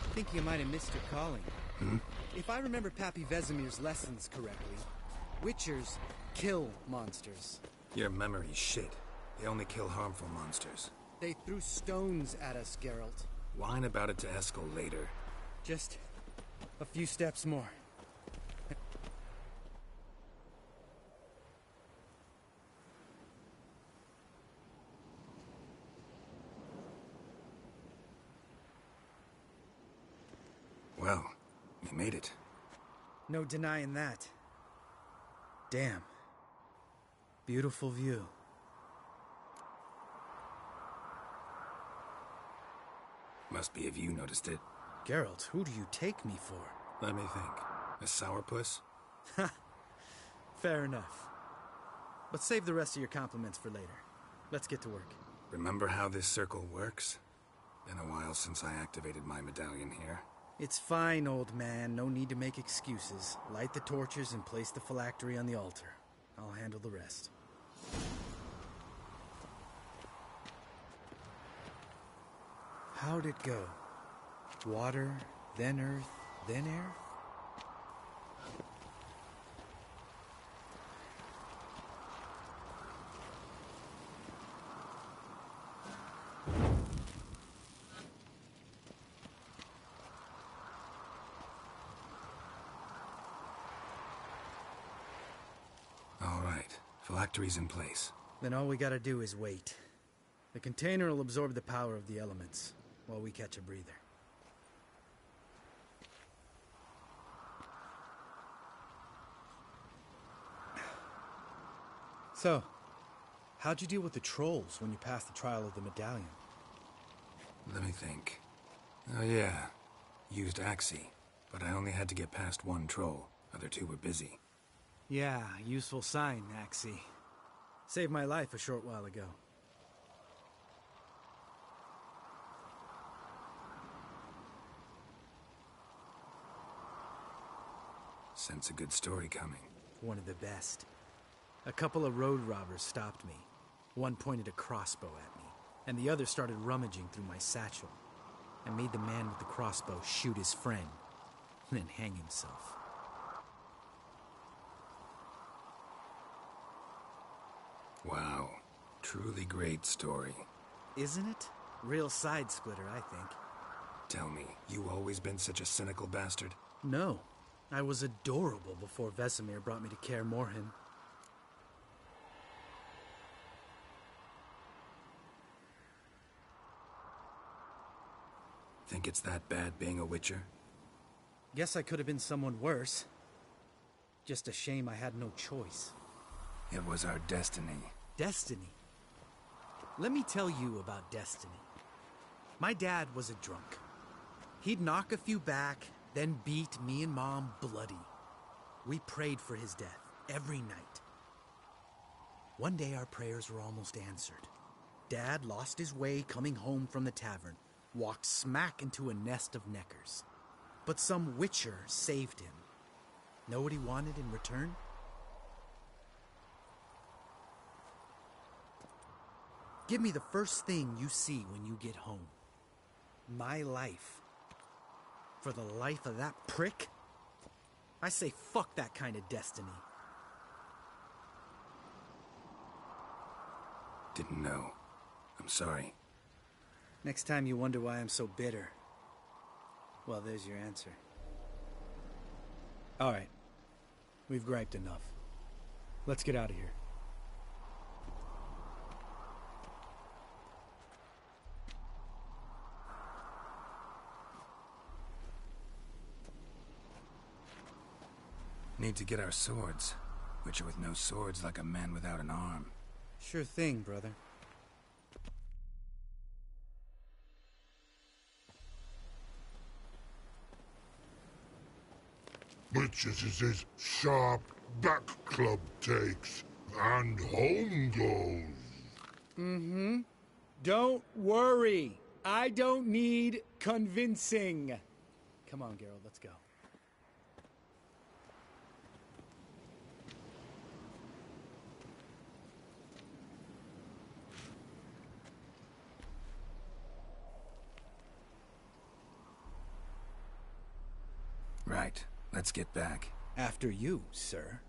I think you might have missed your calling. If I remember Pappy Vesemir's lessons correctly, Witchers kill monsters. Your memory's shit. They only kill harmful monsters. They threw stones at us, Geralt. Whine about it to Eskel later. Just a few steps more. Well, we made it. No denying that. Damn. Beautiful view. Must be if you noticed it. Geralt, who do you take me for? Let me think. A sourpuss? Fair enough. But save the rest of your compliments for later. Let's get to work. Remember how this circle works? Been a while since I activated my medallion here. It's fine, old man. No need to make excuses. Light the torches and place the phylactery on the altar. I'll handle the rest. How'd it go? Water, then earth, then air? All right. Phylactery's in place. Then all we gotta do is wait. The container will absorb the power of the elements, while we catch a breather. So, how'd you deal with the trolls when you passed the trial of the medallion? Let me think. Oh yeah. Used Axie, but I only had to get past one troll. Other two were busy. Yeah, useful sign, Axie. Saved my life a short while ago. Sense a good story coming. One of the best. A couple of road robbers stopped me. One pointed a crossbow at me, and the other started rummaging through my satchel. I made the man with the crossbow shoot his friend, and then hang himself. Wow. Truly great story. Isn't it? Real side-splitter, I think. Tell me, you always been such a cynical bastard? No. I was adorable before Vesemir brought me to Kaer Morhen. Think it's that bad being a Witcher? Guess I could have been someone worse. Just a shame I had no choice. It was our destiny. Destiny? Let me tell you about destiny. My dad was a drunk. He'd knock a few back, then beat me and Mom bloody. We prayed for his death every night. One day our prayers were almost answered. Dad lost his way coming home from the tavern, walked smack into a nest of neckers. But some Witcher saved him. Know what he wanted in return? Give me the first thing you see when you get home. My life. For the life of that prick? I say fuck that kind of destiny. Didn't know. I'm sorry. Next time you wonder why I'm so bitter, well, there's your answer. All right. We've griped enough. Let's get out of here. Need to get our swords. Witcher with no swords like a man without an arm. Sure thing, brother. Witches' sharp back club takes, and home goes. Mm-hmm. Don't worry. I don't need convincing. Come on, Geralt, let's go. Right. Let's get back. After you, sir.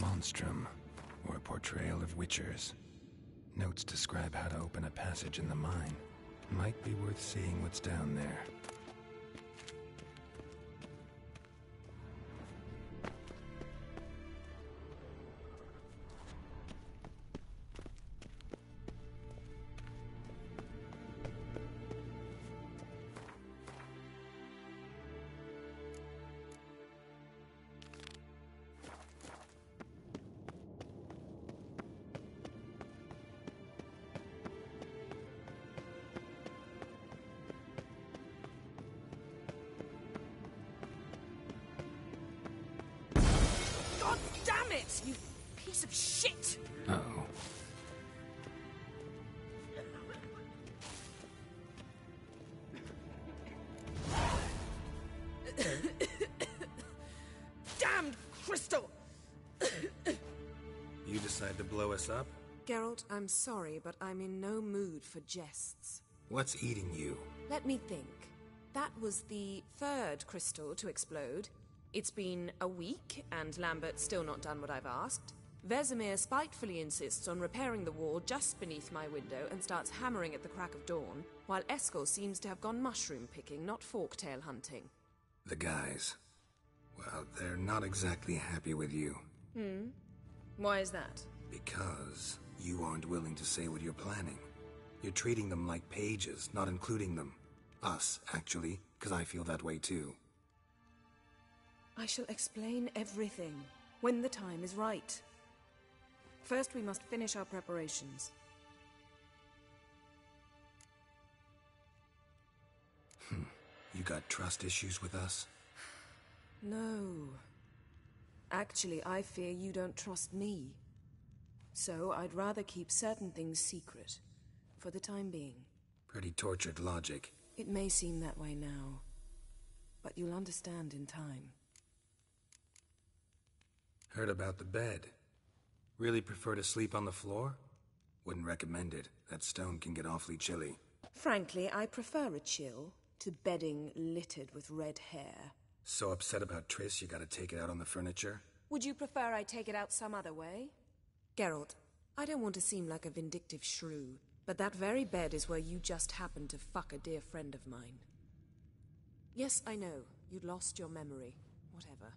Monstrum, or a portrayal of Witchers. Notes describe how to open a passage in the mine. Might be worth seeing what's down there. God damn it, you piece of shit! Uh-oh. Damned crystal! You decide to blow us up? Geralt, I'm sorry, but I'm in no mood for jests. What's eating you? Let me think. That was the third crystal to explode. It's been a week, and Lambert's still not done what I've asked. Vesemir spitefully insists on repairing the wall just beneath my window and starts hammering at the crack of dawn, while Eskel seems to have gone mushroom picking, not forktail hunting. The guys. Well, they're not exactly happy with you. Why is that? Because you aren't willing to say what you're planning. You're treating them like pages, not including them. Us, actually, because I feel that way too. I shall explain everything when the time is right. First, we must finish our preparations. You got trust issues with us? No. Actually, I fear you don't trust me. So I'd rather keep certain things secret, for the time being. Pretty tortured logic. It may seem that way now, but you'll understand in time. Heard about the bed. Really prefer to sleep on the floor? Wouldn't recommend it. That stone can get awfully chilly. Frankly, I prefer a chill to bedding littered with red hair. So upset about Triss you gotta take it out on the furniture? Would you prefer I take it out some other way? Geralt, I don't want to seem like a vindictive shrew, but that very bed is where you just happened to fuck a dear friend of mine. Yes, I know, you'd lost your memory. Whatever.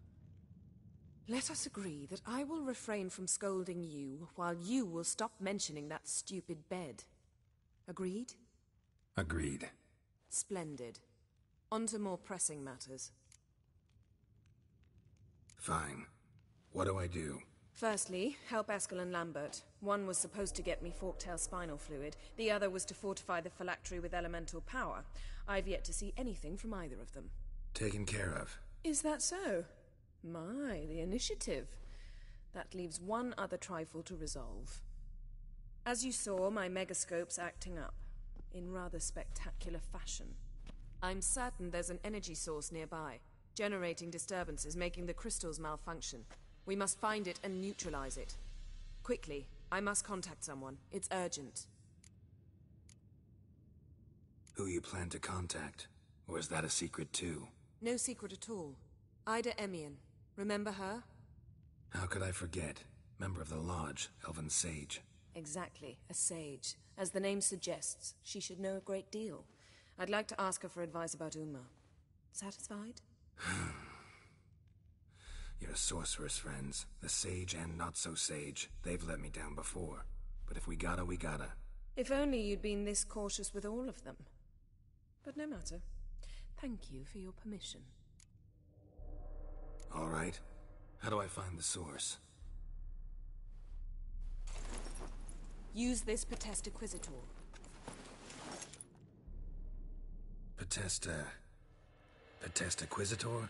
Let us agree that I will refrain from scolding you, while you will stop mentioning that stupid bed. Agreed? Agreed. Splendid. On to more pressing matters. Fine. What do I do? Firstly, help Eskel and Lambert. One was supposed to get me forktail spinal fluid, the other was to fortify the phylactery with elemental power. I've yet to see anything from either of them. Taken care of. Is that so? My, the initiative. That leaves one other trifle to resolve. As you saw, my megascope's acting up, in rather spectacular fashion. I'm certain there's an energy source nearby, generating disturbances, making the crystals malfunction. We must find it and neutralize it. Quickly, I must contact someone. It's urgent. Who you plan to contact? Or is that a secret too? No secret at all. Ida Emian. Remember her? How could I forget? Member of the Lodge, Elven Sage. Exactly, a sage. As the name suggests, she should know a great deal. I'd like to ask her for advice about Uma. Satisfied? Your sorceress friends, the sage and not so sage, they've let me down before. But if we gotta, we gotta. If only you'd been this cautious with all of them. But no matter. Thank you for your permission. All right. How do I find the source? Use this Potesta Quisitor. Potesta Quisitor?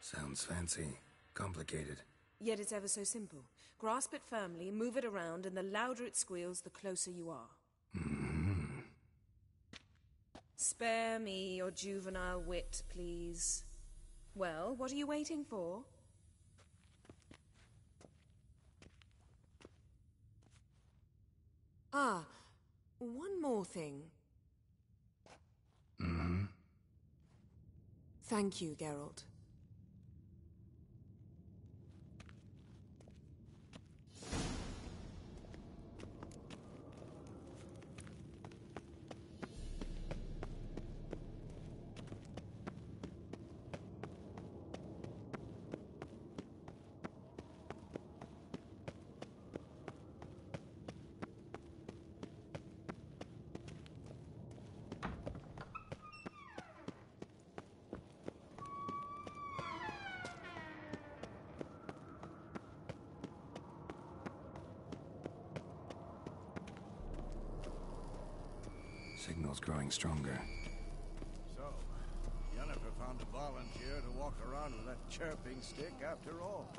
Sounds fancy. Complicated. Yet it's ever so simple. Grasp it firmly, move it around, and the louder it squeals, the closer you are. Spare me your juvenile wit, please. Well, what are you waiting for? Ah, one more thing. Thank you, Geralt. Signal's growing stronger. So, Yennefer found a volunteer to walk around with that chirping stick after all.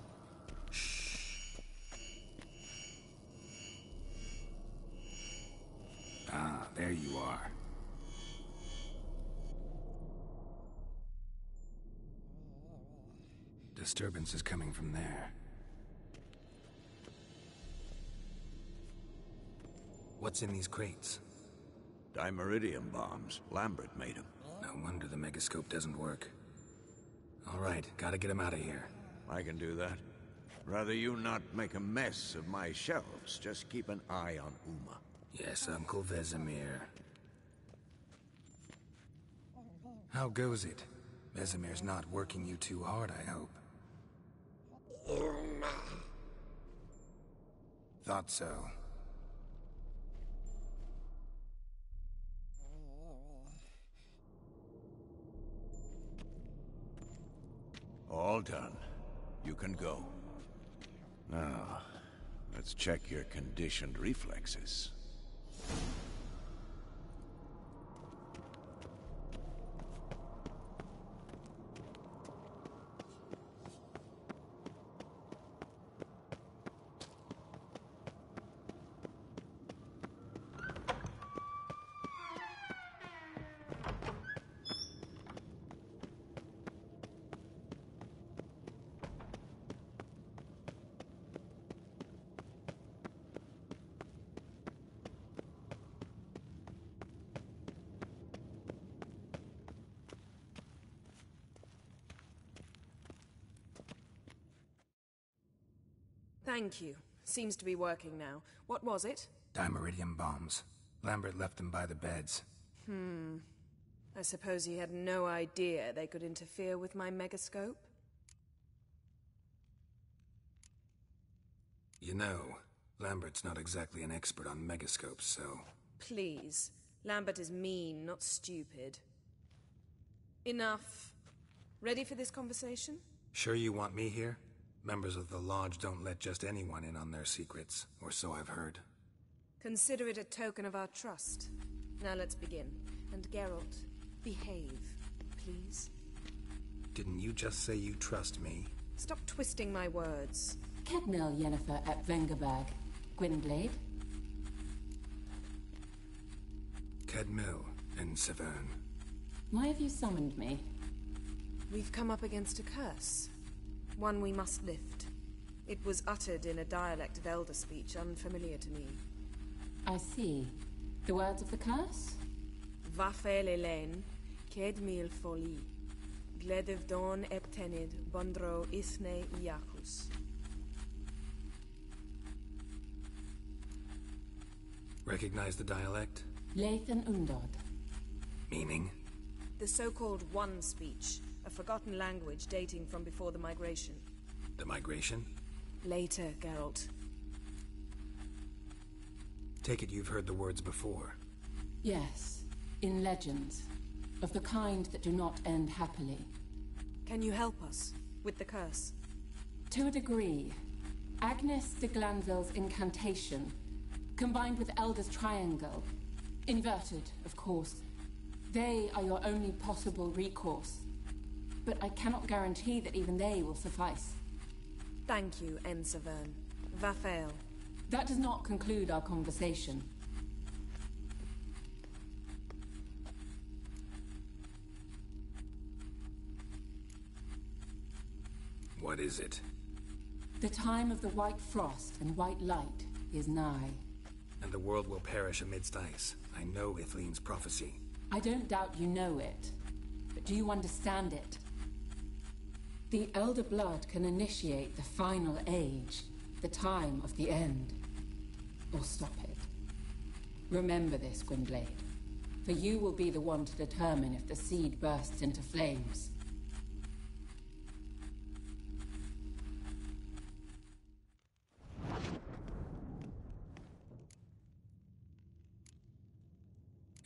Ah, there you are. Disturbance is coming from there. What's in these crates? Dimeridium bombs. Lambert made them. No wonder the megascope doesn't work. All right, gotta get him out of here. I can do that. Rather you not make a mess of my shelves. Just keep an eye on Uma. Yes, Uncle Vesemir. How goes it? Vesemir's not working you too hard, I hope. Uma. Thought so. All done. You can go. Now, let's check your conditioned reflexes. Thank you. Seems to be working now. What was it? Dimeridium bombs. Lambert left them by the beds. I suppose he had no idea they could interfere with my megascope? You know, Lambert's not exactly an expert on megascopes, so... Please. Lambert is mean, not stupid. Enough. Ready for this conversation? Sure you want me here? Members of the Lodge don't let just anyone in on their secrets, or so I've heard. Consider it a token of our trust. Now let's begin. And Geralt, behave, please. Didn't you just say you trust me? Stop twisting my words. Kedmil Yennefer at Vengerberg. Gwynblade? Kedmil and Severn. Why have you summoned me? We've come up against a curse. One we must lift. It was uttered in a dialect of Elder speech unfamiliar to me. I see. The words of the curse? Vafel Elaine, Kedmil Foli, Gledev Don Eptenid, Bondro Isne Iacus. Recognize the dialect? Lathan Undod. Meaning? The so-called One speech, a forgotten language dating from before the migration. The migration? Later, Geralt. Take it you've heard the words before. Yes, in legends. Of the kind that do not end happily. Can you help us with the curse? To a degree. Agnes de Glanville's incantation, combined with Elder's triangle, inverted, of course. They are your only possible recourse. But I cannot guarantee that even they will suffice. Thank you, Severn. Vafel. That does not conclude our conversation. What is it? The time of the white frost and white light is nigh. And the world will perish amidst ice. I know Ithleen's prophecy. I don't doubt you know it. But do you understand it? The Elder Blood can initiate the final age, the time of the end. Or stop it. Remember this, Gwynblade. For you will be the one to determine if the seed bursts into flames.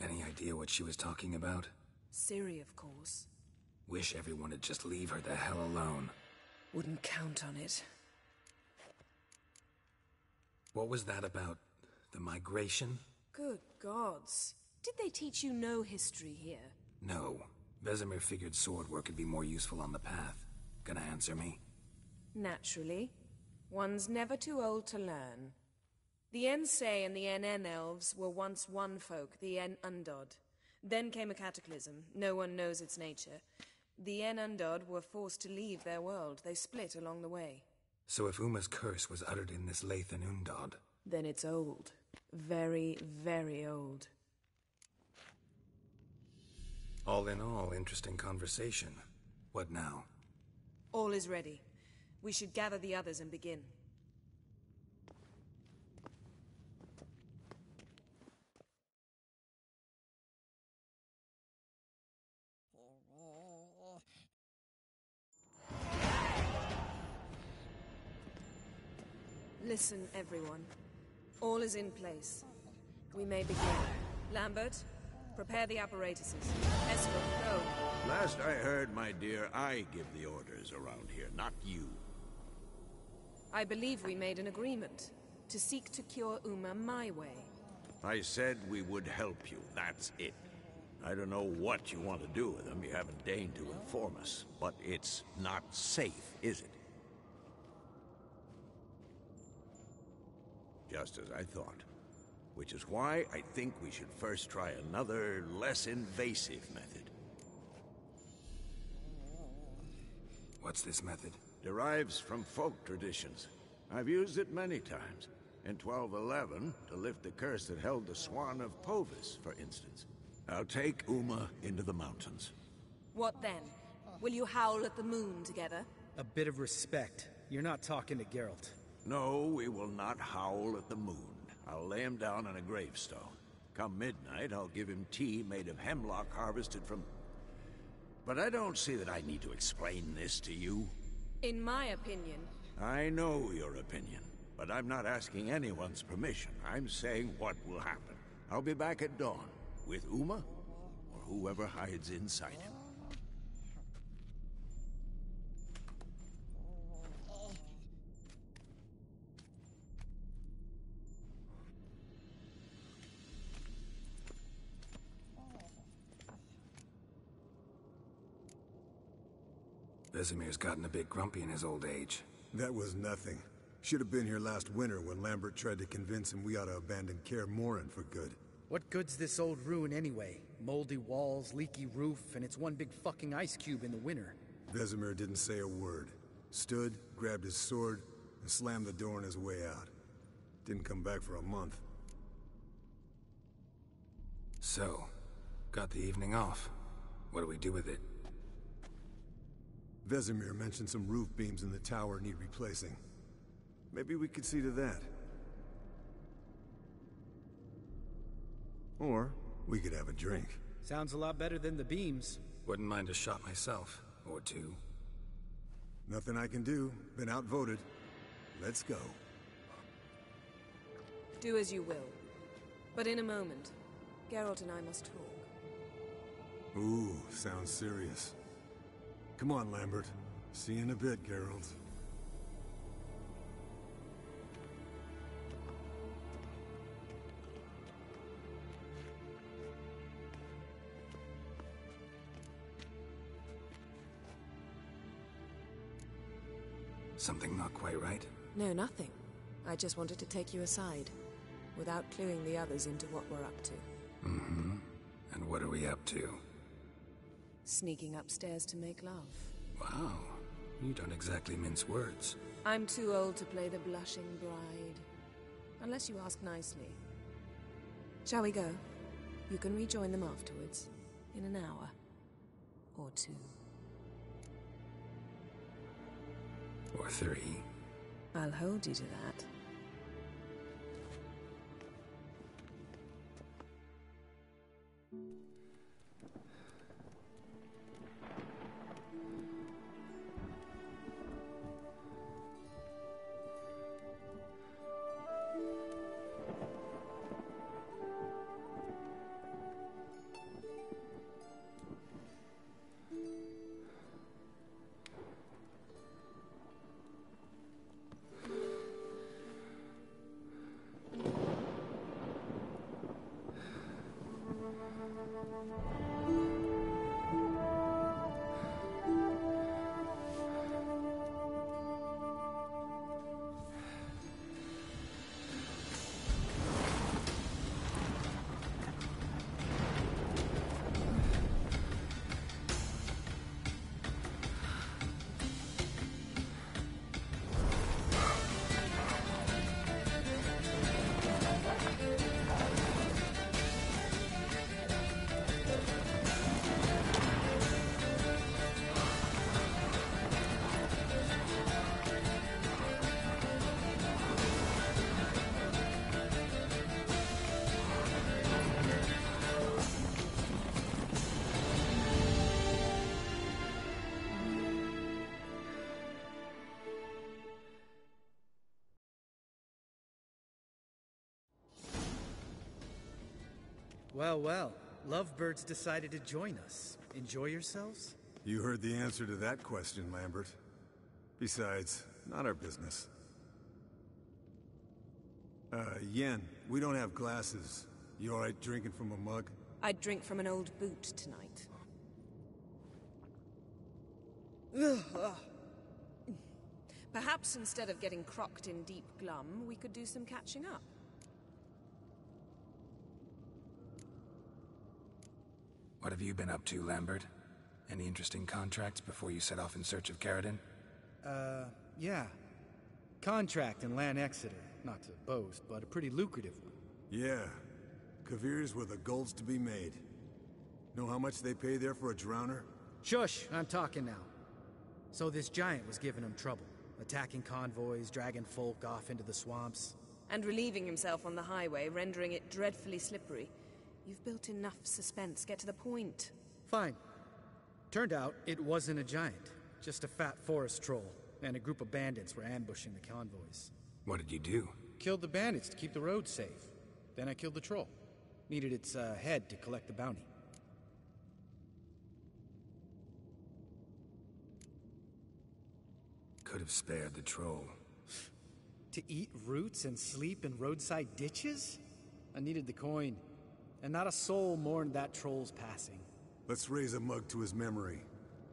Any idea what she was talking about? Ciri, of course. Wish everyone would just leave her the hell alone. Wouldn't count on it. What was that about? The migration? Good gods. Did they teach you no history here? No. Vesemir figured sword work could be more useful on the path. Gonna answer me? Naturally. One's never too old to learn. The Ensei and the NN elves were once one folk, the En Undod. Then came a cataclysm. No one knows its nature. The En Undod were forced to leave their world. They split along the way. So if Uma's curse was uttered in this Lathan Undod, then it's old. Very, very old. All in all, interesting conversation. What now? All is ready. We should gather the others and begin. Listen, everyone. All is in place. We may begin. Lambert, prepare the apparatuses. Escort, go. Last I heard, my dear, I give the orders around here, not you. I believe we made an agreement to seek to cure Uma my way. I said we would help you, that's it. I don't know what you want to do with them, you haven't deigned to inform us. But it's not safe, is it? Just as I thought. Which is why I think we should first try another, less invasive method. What's this method? Derives from folk traditions. I've used it many times. In 1211, to lift the curse that held the Swan of Povis, for instance. I'll take Uma into the mountains. What then? Will you howl at the moon together? A bit of respect. You're not talking to Geralt. No, we will not howl at the moon. I'll lay him down on a gravestone. Come midnight, I'll give him tea made of hemlock harvested from... But I don't see that I need to explain this to you. In my opinion... I know your opinion, but I'm not asking anyone's permission. I'm saying what will happen. I'll be back at dawn, with Uma, or whoever hides inside him. Vesemir's gotten a bit grumpy in his old age. That was nothing. Should have been here last winter when Lambert tried to convince him we ought to abandon Kaer Morhen for good. What good's this old ruin anyway? Moldy walls, leaky roof, and it's one big fucking ice cube in the winter. Vesemir didn't say a word. Stood, grabbed his sword, and slammed the door on his way out. Didn't come back for a month. So, got the evening off. What do we do with it? Vesemir mentioned some roof beams in the tower need replacing. Maybe we could see to that. Or we could have a drink. Sounds a lot better than the beams. Wouldn't mind a shot myself, or two. Nothing I can do. Been outvoted. Let's go. Do as you will. But in a moment, Geralt and I must talk. Ooh, sounds serious. Come on, Lambert. See you in a bit, Geralt. Something not quite right? No, nothing. I just wanted to take you aside, without cluing the others into what we're up to. Mm-hmm. And what are we up to? Sneaking upstairs to make love. Wow. You don't exactly mince words. I'm too old to play the blushing bride. Unless you ask nicely. Shall we go? You can rejoin them afterwards. In an hour. Or two. Or three. I'll hold you to that. Well, well. Lovebirds decided to join us. Enjoy yourselves? You heard the answer to that question, Lambert. Besides, not our business. Yen, we don't have glasses. You alright drinking from a mug? I'd drink from an old boot tonight. Perhaps instead of getting crocked in deep glum, we could do some catching up. What have you been up to, Lambert? Any interesting contracts before you set off in search of Caridin? Yeah. Contract in Lan Exeter. Not to boast, but a pretty lucrative one. Yeah. Kavir's where the gold's to be made. Know how much they pay there for a drowner? Shush! I'm talking now. So this giant was giving him trouble. Attacking convoys, dragging folk off into the swamps. And relieving himself on the highway, rendering it dreadfully slippery. You've built enough suspense. Get to the point. Fine. Turned out it wasn't a giant. Just a fat forest troll. And a group of bandits were ambushing the convoys. What did you do? Killed the bandits to keep the roads safe. Then I killed the troll. Needed its head to collect the bounty. Could have spared the troll. To eat roots and sleep in roadside ditches? I needed the coin. And not a soul mourned that troll's passing. Let's raise a mug to his memory.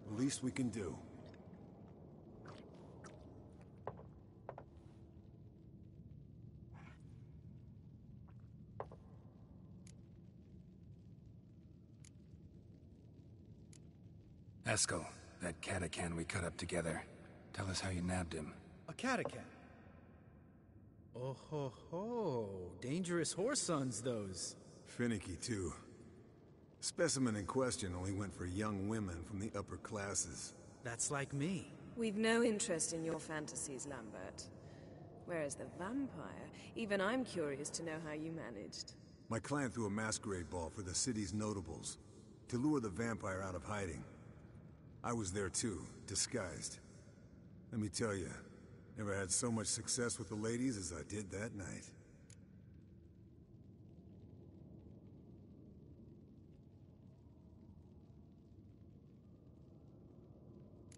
The least we can do. Eskel, that catacan we cut up together. Tell us how you nabbed him. A catacan? Oh ho ho. Dangerous horse sons, those. Finicky, too. The specimen in question only went for young women from the upper classes. That's like me. We've no interest in your fantasies, Lambert. Whereas the vampire, even I'm curious to know how you managed. My client threw a masquerade ball for the city's notables, to lure the vampire out of hiding. I was there too, disguised. Let me tell you, never had so much success with the ladies as I did that night.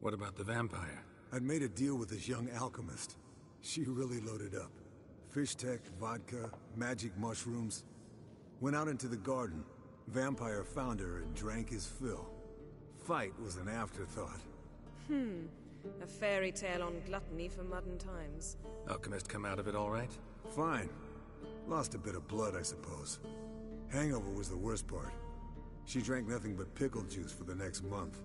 What about the vampire? I'd made a deal with this young alchemist. She really loaded up. Fish tech, vodka, magic mushrooms. Went out into the garden. Vampire found her and drank his fill. Fight was an afterthought. A fairy tale on gluttony for modern times. Alchemist come out of it all right? Fine. Lost a bit of blood, I suppose. Hangover was the worst part. She drank nothing but pickle juice for the next month.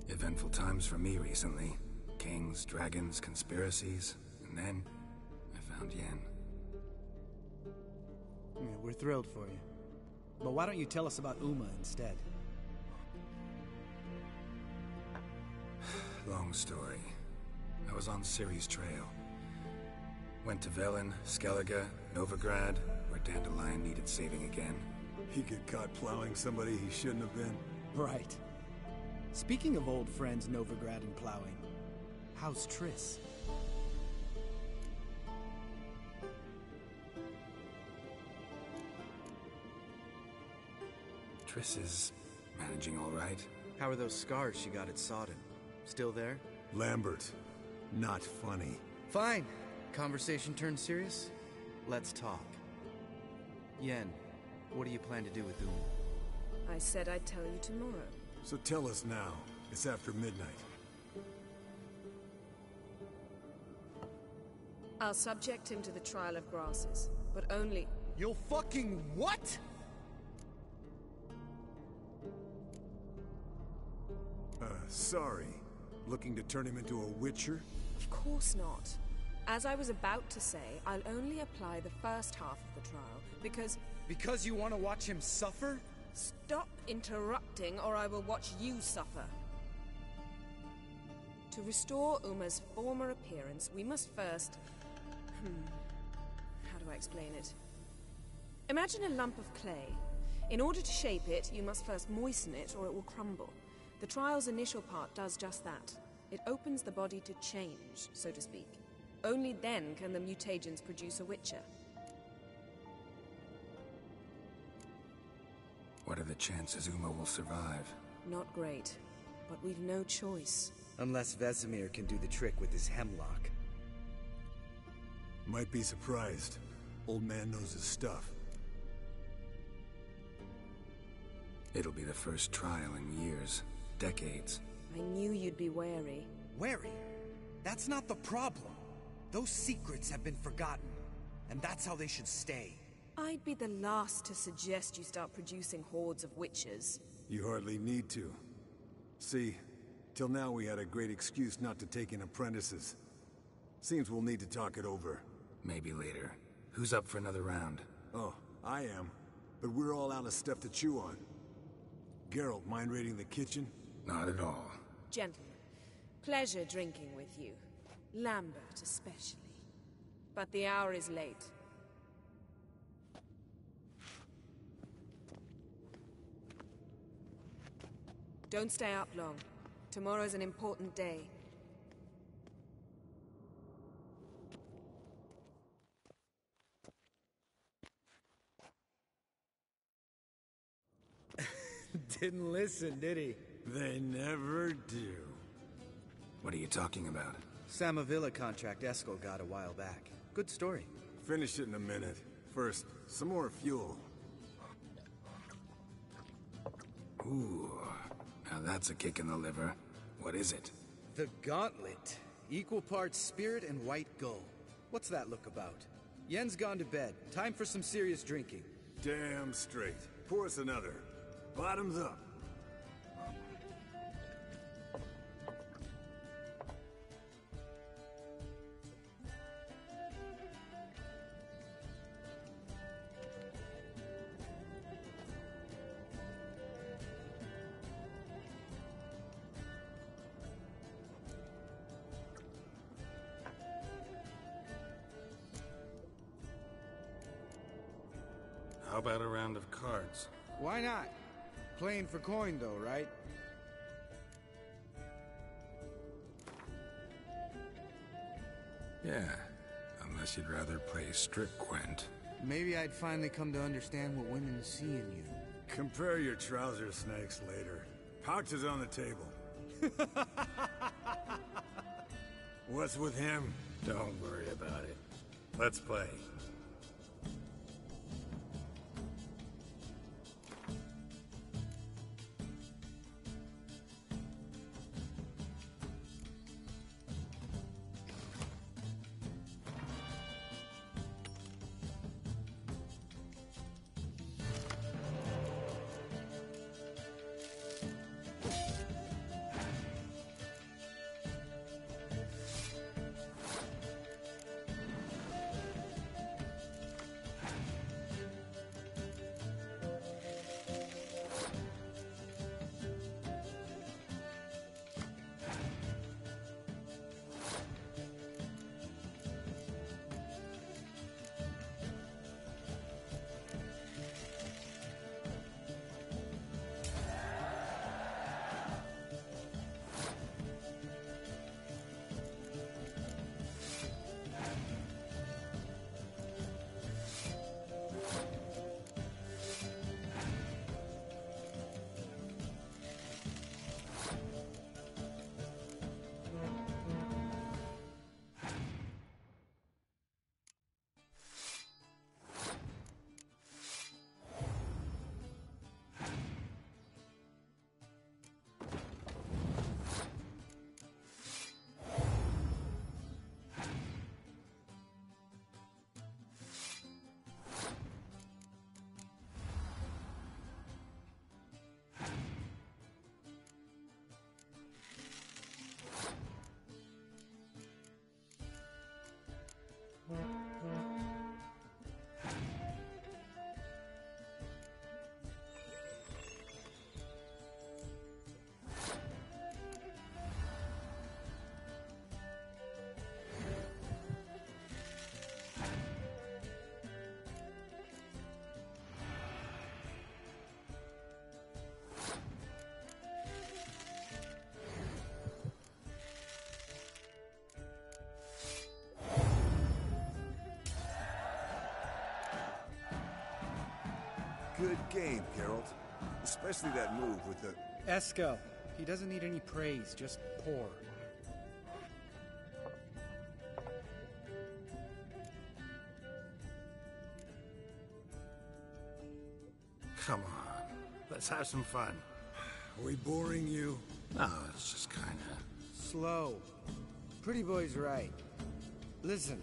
Eventful times for me recently. Kings, dragons, conspiracies, and then I found Yen. Yeah, we're thrilled for you. But why don't you tell us about Uma instead? Long story. I was on Ciri's trail. Went to Velen, Skellige, Novigrad, where Dandelion needed saving again. He get caught plowing somebody he shouldn't have been. Right. Speaking of old friends Novigrad and plowing, how's Triss? Triss is managing all right. How are those scars she got at Sodden? Still there? Lambert, not funny. Fine. Conversation turned serious? Let's talk. Yen, what do you plan to do with Uma? I said I'd tell you tomorrow. So tell us now. It's after midnight. I'll subject him to the trial of grasses, but only... You'll fucking what? Sorry. Looking to turn him into a witcher? Of course not. As I was about to say, I'll only apply the first half of the trial, because... Because you want to watch him suffer? Stop interrupting, or I will watch you suffer. To restore Uma's former appearance, we must first... How do I explain it? Imagine a lump of clay. In order to shape it, you must first moisten it, or it will crumble. The trial's initial part does just that. It opens the body to change, so to speak. Only then can the mutagens produce a witcher. What are the chances Uma will survive? Not great, but we've no choice. Unless Vesemir can do the trick with his hemlock. Might be surprised. Old man knows his stuff. It'll be the first trial in years. Decades. I knew you'd be wary. Wary? That's not the problem. Those secrets have been forgotten, and that's how they should stay. I'd be the last to suggest you start producing hordes of witches. You hardly need to. See, till now we had a great excuse not to take in apprentices. Seems we'll need to talk it over. Maybe later. Who's up for another round? Oh, I am. But we're all out of stuff to chew on. Geralt, mind raiding the kitchen? Not at all. Gentlemen, pleasure drinking with you. Lambert especially. But the hour is late. Don't stay up long. Tomorrow's an important day. Didn't listen, did he? They never do. What are you talking about? Samavilla contract Eskel got a while back. Good story. Finish it in a minute. First, some more fuel. Ooh, now that's a kick in the liver. What is it? The Gauntlet. Equal parts spirit and white gull. What's that look about? Yen's gone to bed. Time for some serious drinking. Damn straight. Pour us another. Bottoms up. How about a round of cards? Why not? Playing for coin though, right? Yeah, unless you'd rather play strip Quent. Maybe I'd finally come to understand what women see in you. Compare your trouser snakes later. Pouch is on the table. What's with him? Don't worry about it. Let's play. Good game, Geralt. Especially that move with the... Esco. He doesn't need any praise, just pour. Come on, let's have some fun. Are we boring you? No, it's just kinda... Slow. Pretty boy's right. Listen,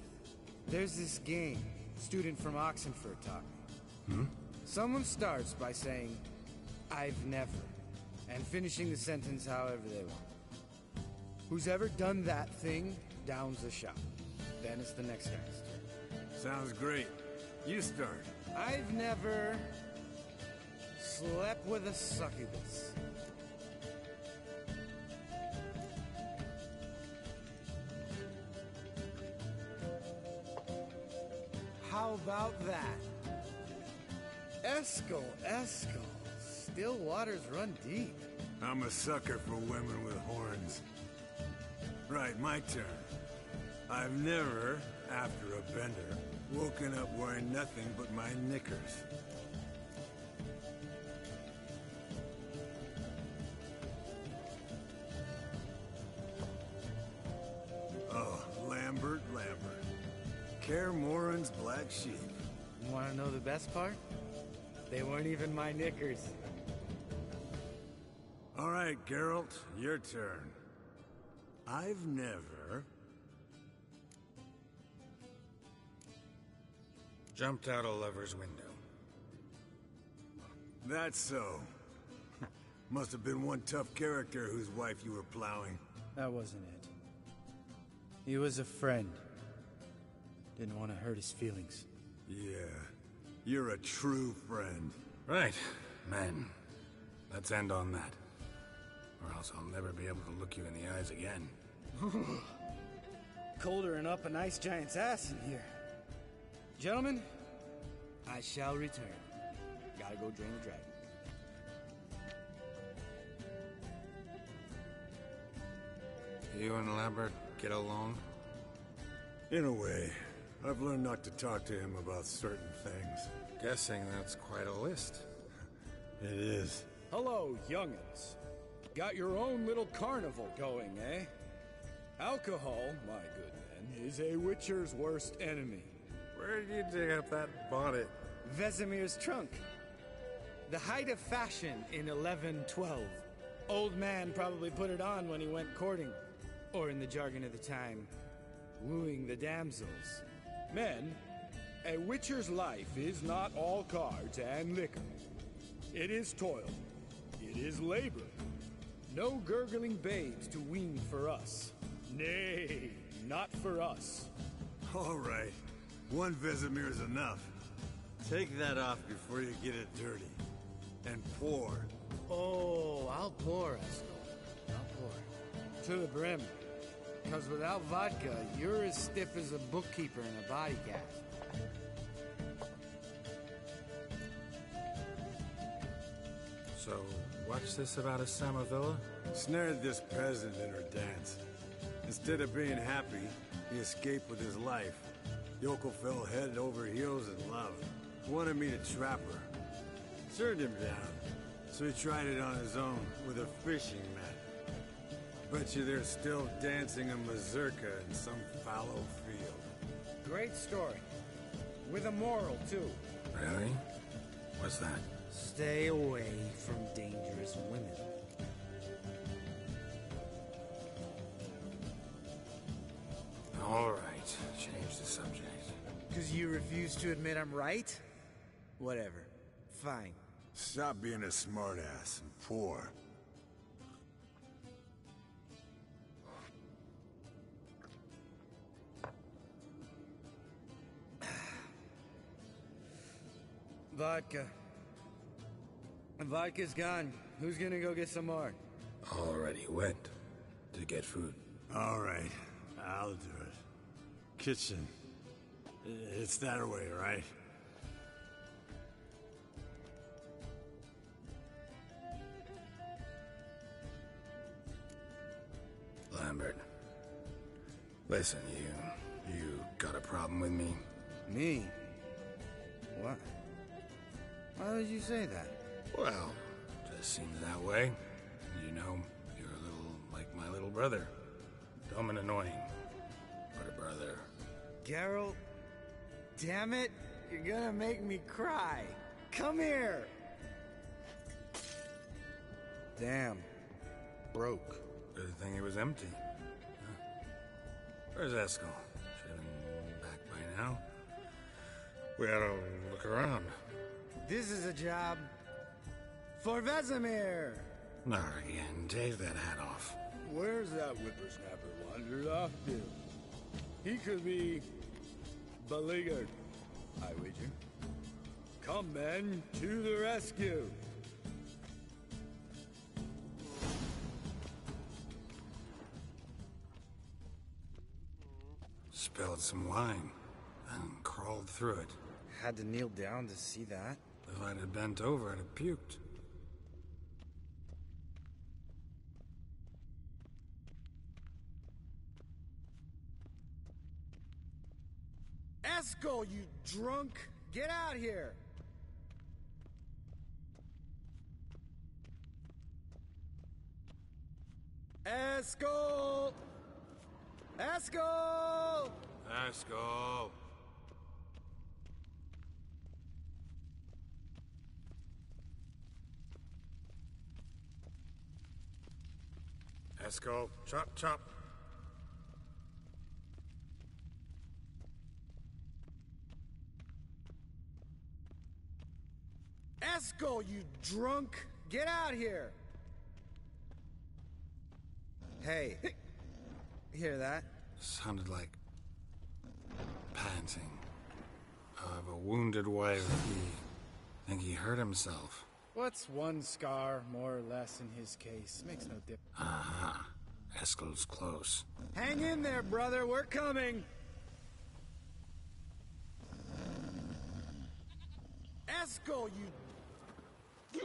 there's this game student from Oxenford taught me. Someone starts by saying, I've never, and finishing the sentence however they want. Who's ever done that thing downs the shot. Then it's the next guy's turn. Sounds great. You start. I've never slept with a succubus. How about that? Eskel. Still waters run deep. I'm a sucker for women with horns. Right, my turn. I've never, after a bender, woken up wearing nothing but my knickers. Oh, Lambert. Kaer Morhen's black sheep. You want to know the best part? They weren't even my knickers. All right, Geralt, your turn. I've never... Jumped out a lover's window. That's so. Must have been one tough character whose wife you were plowing. That wasn't it. He was a friend. Didn't want to hurt his feelings. Yeah, you're a true friend. Right, men. Let's end on that. Or else I'll never be able to look you in the eyes again. Colder than up an ice giant's ass in here. Gentlemen, I shall return. Gotta go drain the dragon. You and Lambert get along? In a way. I've learned not to talk to him about certain things. Guessing that's quite a list. It is. Hello, young'uns. Got your own little carnival going, eh? Alcohol, my good men, is a witcher's worst enemy. Where did you dig up that bonnet? Vesemir's trunk. The height of fashion in 1112. Old man probably put it on when he went courting. Or in the jargon of the time, wooing the damsels. Men, a witcher's life is not all cards and liquor. It is toil. It is labor. No gurgling babes to wean for us. Nay, not for us. All right. One Vesemir's enough. Take that off before you get it dirty. And pour. Oh, I'll pour, Eskel. I'll pour. To the brim. Because without vodka, you're as stiff as a bookkeeper in a body cast. So, what's this about a Samavilla? Snared this peasant in her dance. Instead of being happy, he escaped with his life. Yoko fell head over heels in love. Wanted me to trap her. Turned him down. So he tried it on his own with a fishing net. Bet you they're still dancing a mazurka in some fallow field. Great story. With a moral, too. Really? What's that? Stay away from dangerous women. All right, change the subject. Because you refuse to admit I'm right? Whatever. Fine. Stop being a smartass and pour. Vodka. Vodka's gone. Who's gonna go get some more? Already went to get food. All right, I'll do it. Kitchen. It's that way, right? Lambert. Listen, you got a problem with me? Me? What? Why did you say that? Well, Seems that way. You know, you're a little like my little brother. Dumb and annoying, but a brother. Geralt, damn it, you're gonna make me cry. Come here. Damn, broke. Good thing it was empty. Huh? Where's Eskel? Should have been back by now. We ought to look around. This is a job for Vesemir. Not again. Take that hat off. Where's that whippersnapper wandered off to? He could be beleaguered, I wager. Come, men, to the rescue. Spilled some wine and crawled through it. Had to kneel down to see that. If I'd have bent over, I'd have puked. Eskel, you drunk! Get out here! Eskel! Eskel! Eskel! Eskel, chop, chop. Eskel, you drunk! Get out here! Hey, hear that? Sounded like panting of a wounded wild bee. Think he hurt himself. What's one scar, more or less, in his case? Makes no difference. Aha. Eskel's close. Hang in there, brother. We're coming. Eskel, you...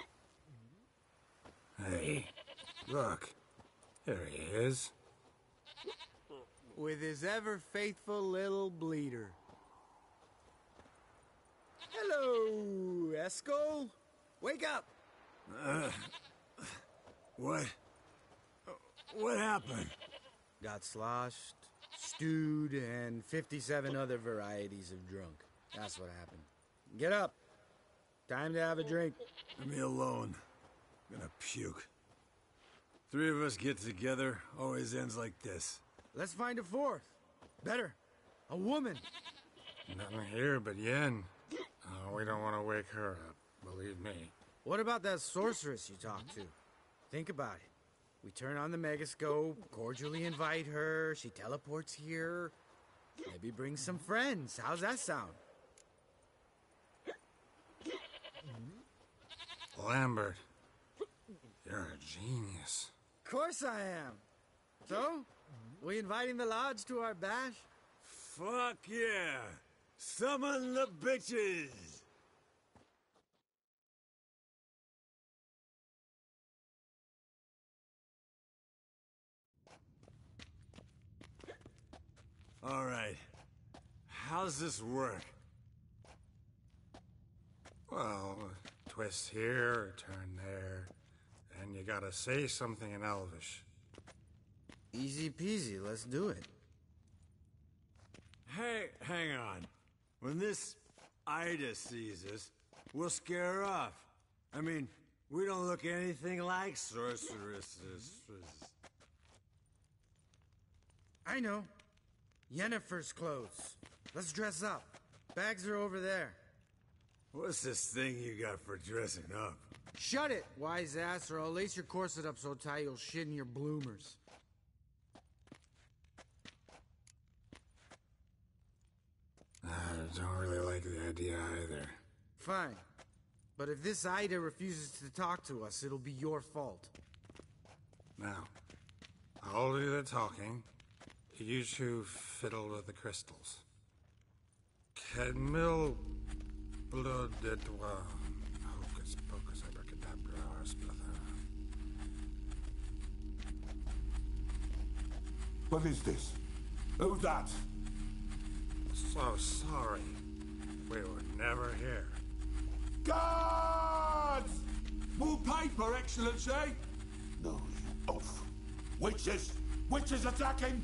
Hey, look. There he is. With his ever-faithful little bleeder. Hello, Eskel. Wake up! What happened? Got sloshed, stewed, and 57 other varieties of drunk. That's what happened. Get up. Time to have a drink. Leave me alone. I'm gonna puke. Three of us get together, always ends like this. Let's find a fourth. Better. A woman. Nothing here but Yen. Oh, we don't want to wake her up, believe me. What about that sorceress you talked to? Think about it. We turn on the megascope, cordially invite her, she teleports here. Maybe bring some friends. How's that sound? Lambert, you're a genius. Of course I am. So, we inviting the lodge to our bash? Fuck yeah! Summon the bitches! All right. How's this work? Well, twist here, turn there, and you gotta say something in Elvish. Easy peasy, let's do it. Hey, hang on. When this Ida sees us, we'll scare her off. I mean, we don't look anything like sorceresses. I know. Yennefer's clothes. Let's dress up. Bags are over there. What's this thing you got for dressing up? Shut it, wise ass, or I'll lace your corset up so tight you'll shit in your bloomers. I don't really like the idea either. Fine. But if this Ida refuses to talk to us, it'll be your fault. Now, I'll do the talking. You two fiddle with the crystals. Cadmil blood de toi. Hocus pocus abracadabra splatha. What is this? Who's that? So sorry. We were never here. Guards! More paper, Excellency! No, you oaf. Witches! Witches attacking!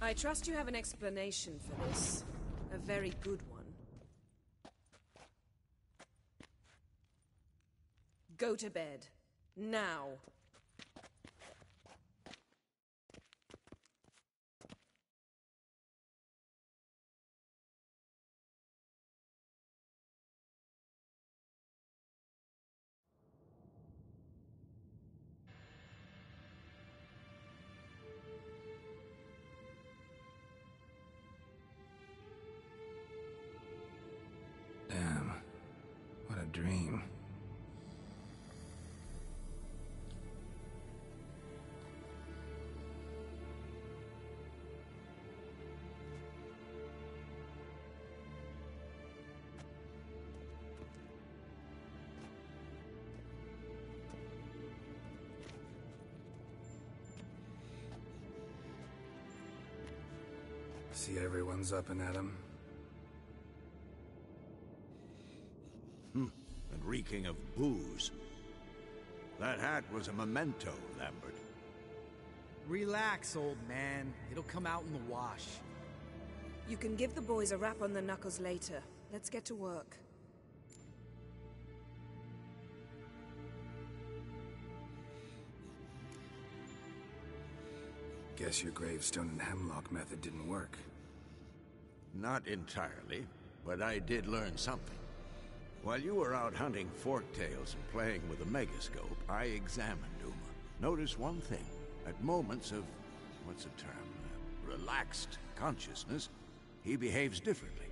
I trust you have an explanation for this. A very good one. Go to bed. Now. Damn. What a dream. See everyone's up and at 'em. And reeking of booze. That hat was a memento, Lambert. Relax, old man. It'll come out in the wash. You can give the boys a rap on the knuckles later. Let's get to work. Guess your gravestone and hemlock method didn't work. Not entirely, but I did learn something. While you were out hunting forktails and playing with a megascope, I examined Uma. Noticed one thing. At moments of, what's the term, relaxed consciousness, he behaves differently.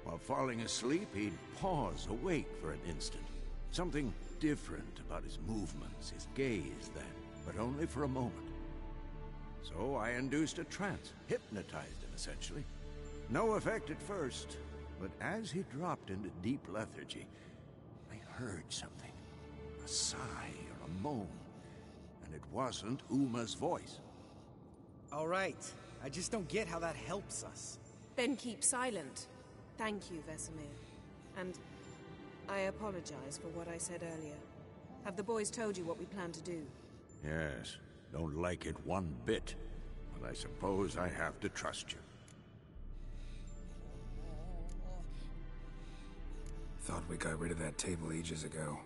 While falling asleep, he'd pause awake for an instant. Something different about his movements, his gaze then, but only for a moment. So I induced a trance, hypnotized him essentially. No effect at first, but as he dropped into deep lethargy, I heard something. A sigh or a moan, and it wasn't Uma's voice. All right. I just don't get how that helps us. Then keep silent. Thank you, Vesemir. And I apologize for what I said earlier. Have the boys told you what we plan to do? Yes, don't like it one bit, but I suppose I have to trust you. Thought we got rid of that table ages ago.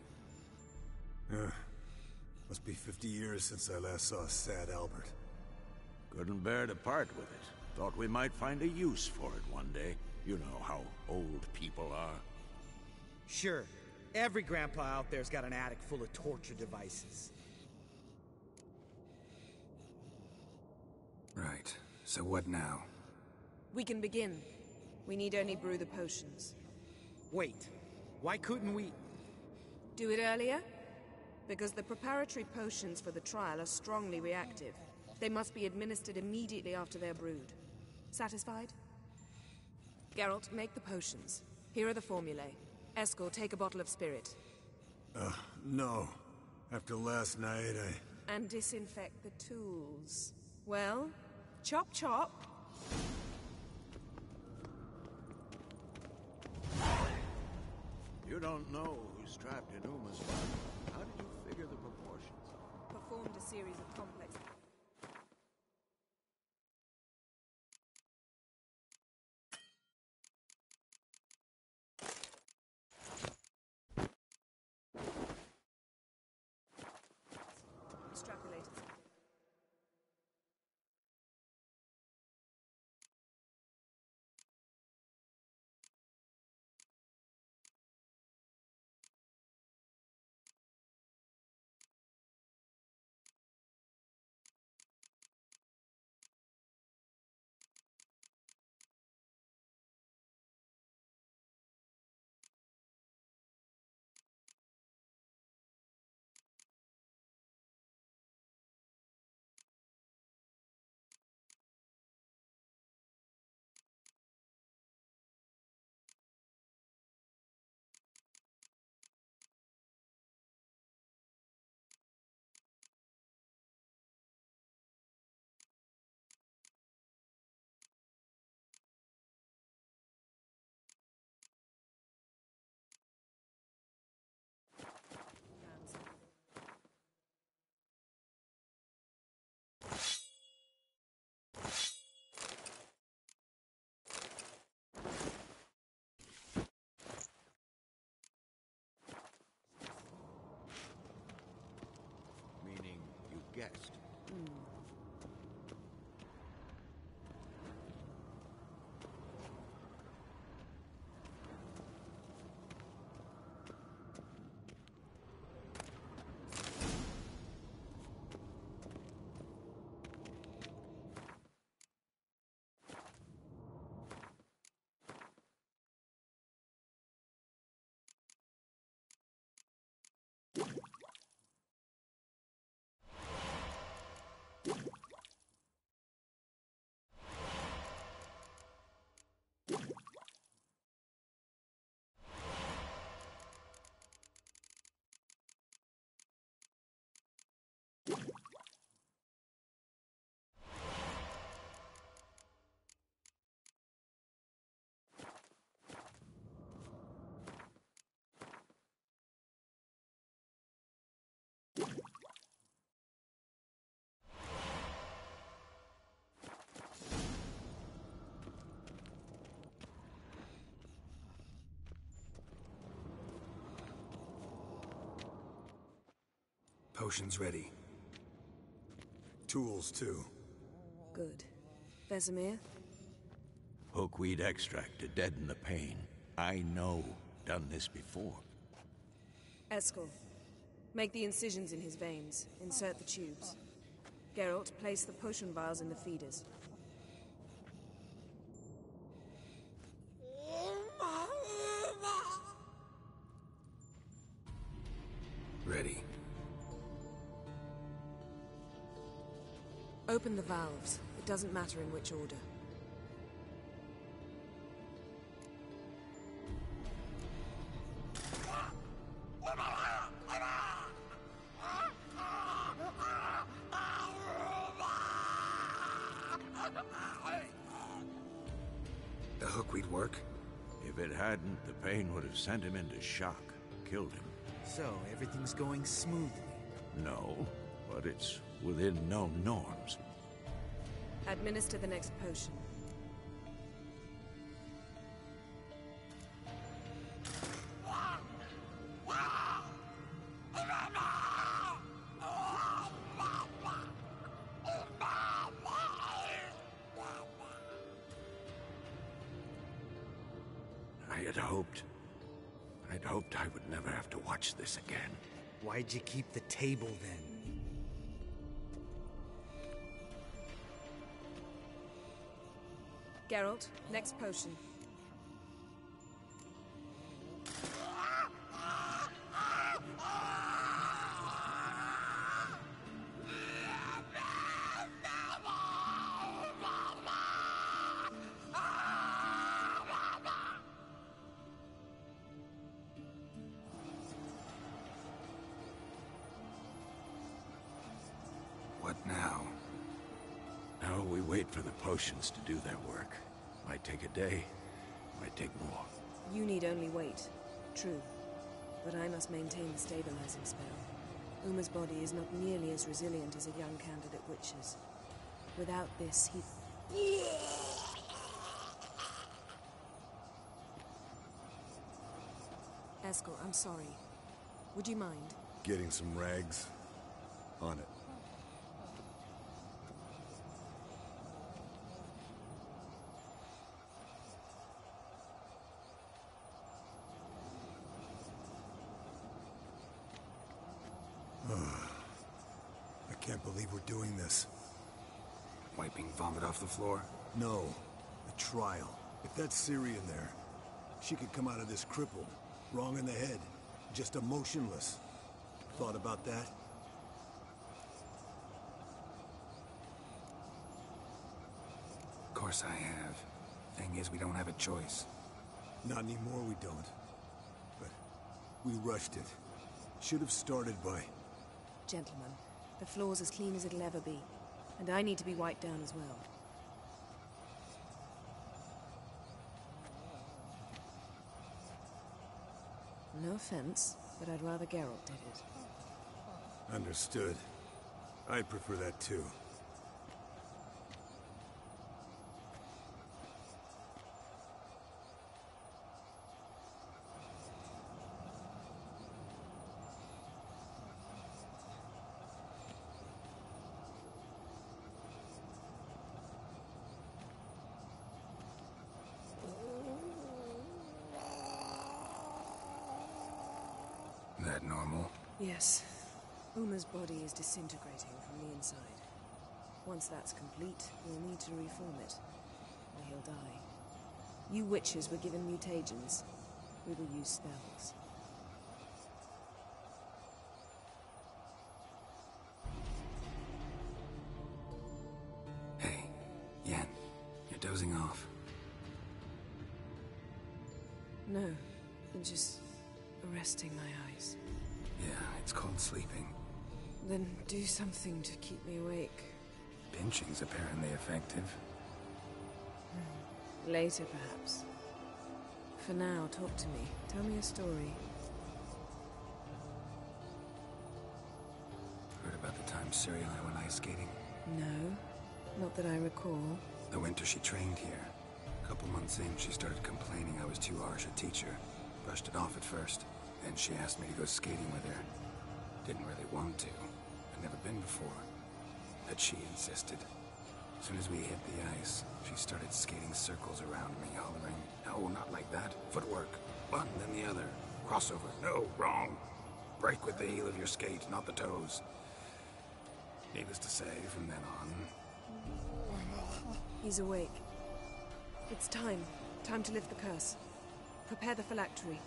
Must be 50 years since I last saw sad Albert. Couldn't bear to part with it. Thought we might find a use for it one day. You know how old people are. Sure. Every grandpa out there's got an attic full of torture devices. Right. So what now? We can begin. We need only brew the potions. Wait. Why couldn't we... Do it earlier? Because the preparatory potions for the trial are strongly reactive. They must be administered immediately after they're brewed. Satisfied? Geralt, make the potions. Here are the formulae. Eskel, take a bottle of spirit. No. After last night, And disinfect the tools. Well, chop chop. You don't know who's trapped in Uma's body. How did you figure the proportions? Performed a series of complex... Potion's ready. Tools, too. Good. Vesemir? Hookweed extract to deaden the pain. I know. Done this before. Eskel, make the incisions in his veins. Insert the tubes. Geralt, place the potion vials in the feeders. Ready. Open the valves. It doesn't matter in which order. The hookweed work? If it hadn't, the pain would have sent him into shock. Killed him. So, everything's going smoothly? No, but it's within known norms. Administer the next potion. I'd hoped I would never have to watch this again. Why'd you keep the table then? Geralt, next potion. What now? Now we wait for the potions to do their work. Might take a day, might take more. You need only wait. True. But I must maintain the stabilizing spell. Uma's body is not nearly as resilient as a young candidate witch's. Without this, he... Eskel, I'm sorry. Would you mind? Getting some rags? On it. I can't believe we're doing this. Wiping vomit off the floor? No. The trial. If that's Ciri in there, she could come out of this crippled, wrong in the head, just emotionless. Thought about that? Of course I have. Thing is, we don't have a choice. Not anymore, we don't. But we rushed it. Should have started by... Gentlemen, the floor's as clean as it'll ever be. And I need to be wiped down as well. No offense, but I'd rather Geralt did it. Understood. I'd prefer that too. That normal? Yes. Uma's body is disintegrating from the inside. Once that's complete, we'll need to reform it, or he'll die. You witches were given mutagens. We will use spells. Hey, Yen, you're dozing off. No, I'm just resting my eyes. Yeah, it's called sleeping. Then do something to keep me awake. Pinching's apparently effective. Later, perhaps. For now, talk to me. Tell me a story. Heard about the time Ciri and I went ice skating? No, not that I recall. The winter she trained here. A couple months in, she started complaining I was too harsh a teacher. Brushed it off at first. Then she asked me to go skating with her. Didn't really want to. I'd never been before. But she insisted. As soon as we hit the ice, she started skating circles around me, hollering, "No, not like that. Footwork. One, then the other. Crossover. No, wrong. Break with the heel of your skate, not the toes." Needless to say, from then on... He's awake. It's time. Time to lift the curse. Prepare the phylactery.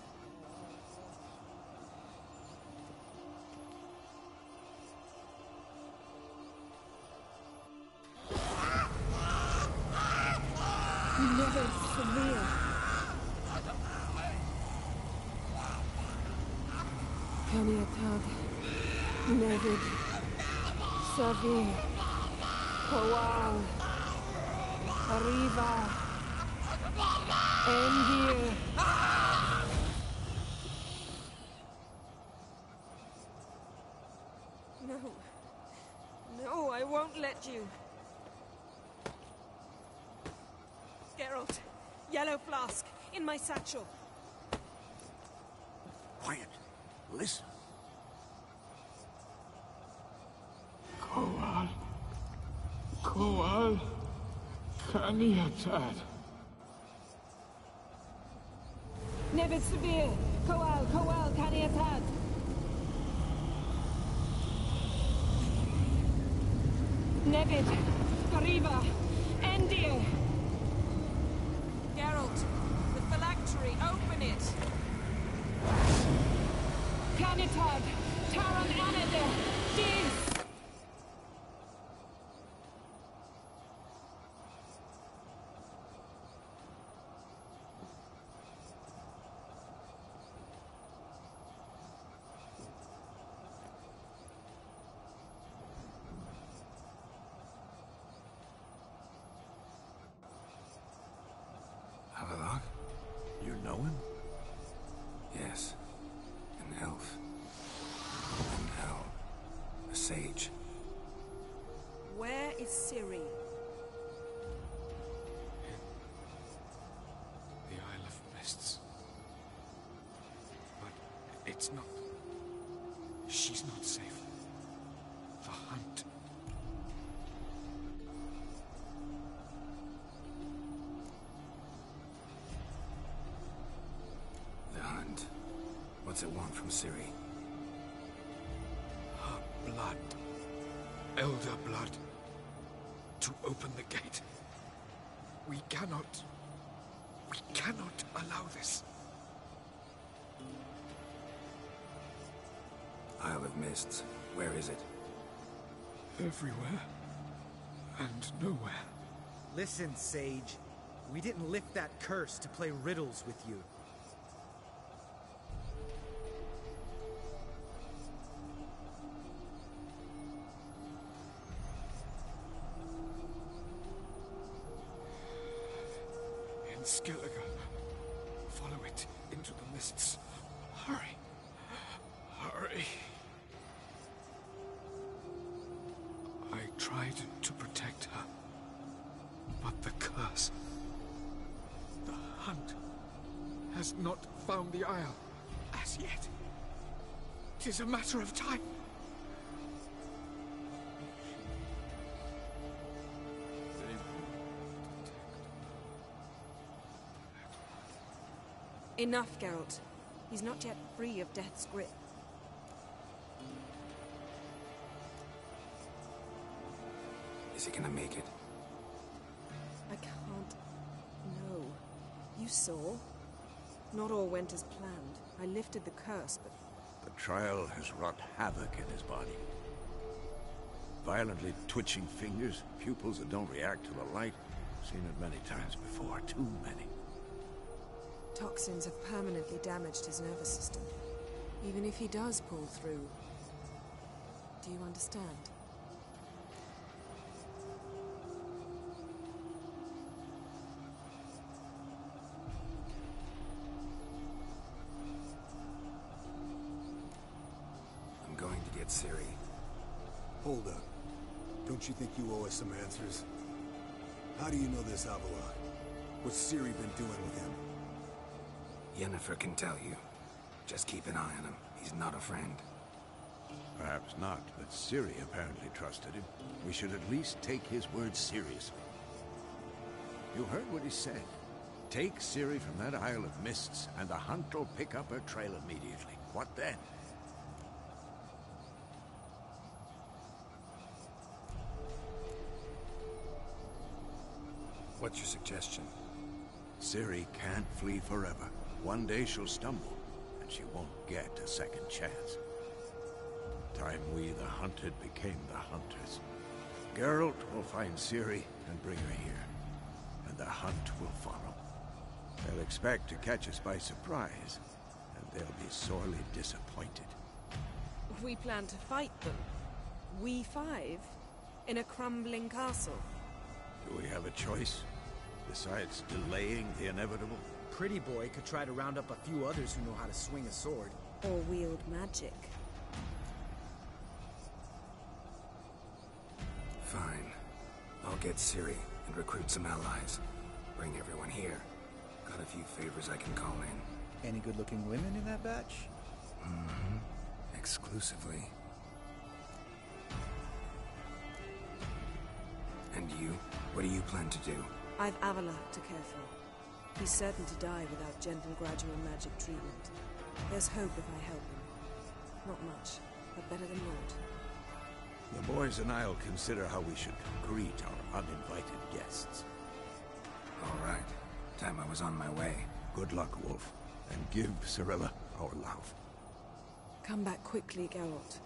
Never severe. Kaniatag. Nevid. Savi. Kowal. Arriva. Endir. No. No, I won't let you. Geralt, yellow flask, in my satchel. Quiet. Listen. Kowal. Kowal. Kaniatad. Nevid Sabir. Kowal. Kowal. Kaniatad. Nevid. Arriva. Endir. Geralt, the phylactery, open it! Kanitad, Taran Anada, Diz! Havelock? You know him? Yes. An elf. And now, a sage. Where is Ciri? The Isle of Mists. But it's not... She's not safe. The hunt... The hunt. What's it want from Ciri? Her blood. Elder blood. To open the gate. We cannot allow this. Isle of Mists. Where is it? Everywhere. And nowhere. Listen, Sage. We didn't lift that curse to play riddles with you. In Skellige. Follow it into the mists. Hurry. Hurry. I tried to protect her. But the curse... The hunt... has not found the Isle. As yet. 'Tis a matter of time. Enough, Geralt. He's not yet free of death's grip. Is he gonna make it? I can't... No. You saw? Not all went as planned. I lifted the curse, but... The trial has wrought havoc in his body. Violently twitching fingers, pupils that don't react to the light. Seen it many times before, too many. Toxins have permanently damaged his nervous system. Even if he does pull through... Do you understand? I'm going to get Ciri. Hold up. Don't you think you owe us some answers? How do you know this Avila? What's Ciri been doing with him? Yennefer can tell you. Just keep an eye on him. He's not a friend. Perhaps not, but Ciri apparently trusted him. We should at least take his words seriously. You heard what he said. Take Ciri from that Isle of Mists, and the hunt will pick up her trail immediately. What then? What's your suggestion? Ciri can't flee forever. One day she'll stumble, and she won't get a second chance. Time we, the hunted, became the hunters. Geralt will find Ciri and bring her here, and the hunt will follow. They'll expect to catch us by surprise, and they'll be sorely disappointed. We plan to fight them. We five? In a crumbling castle? Do we have a choice? Besides delaying the inevitable? Pretty Boy could try to round up a few others who know how to swing a sword. Or wield magic. Fine. I'll get Ciri and recruit some allies. Bring everyone here. Got a few favors I can call in. Any good-looking women in that batch? Mm-hmm. Exclusively. And you? What do you plan to do? I've Avalok to care for. He's certain to die without gentle, gradual magic treatment. There's hope if I help him. Not much, but better than naught. The boys and I'll consider how we should greet our uninvited guests. All right. Time I was on my way. Good luck, Wolf. And give Cirilla our love. Come back quickly, Geralt.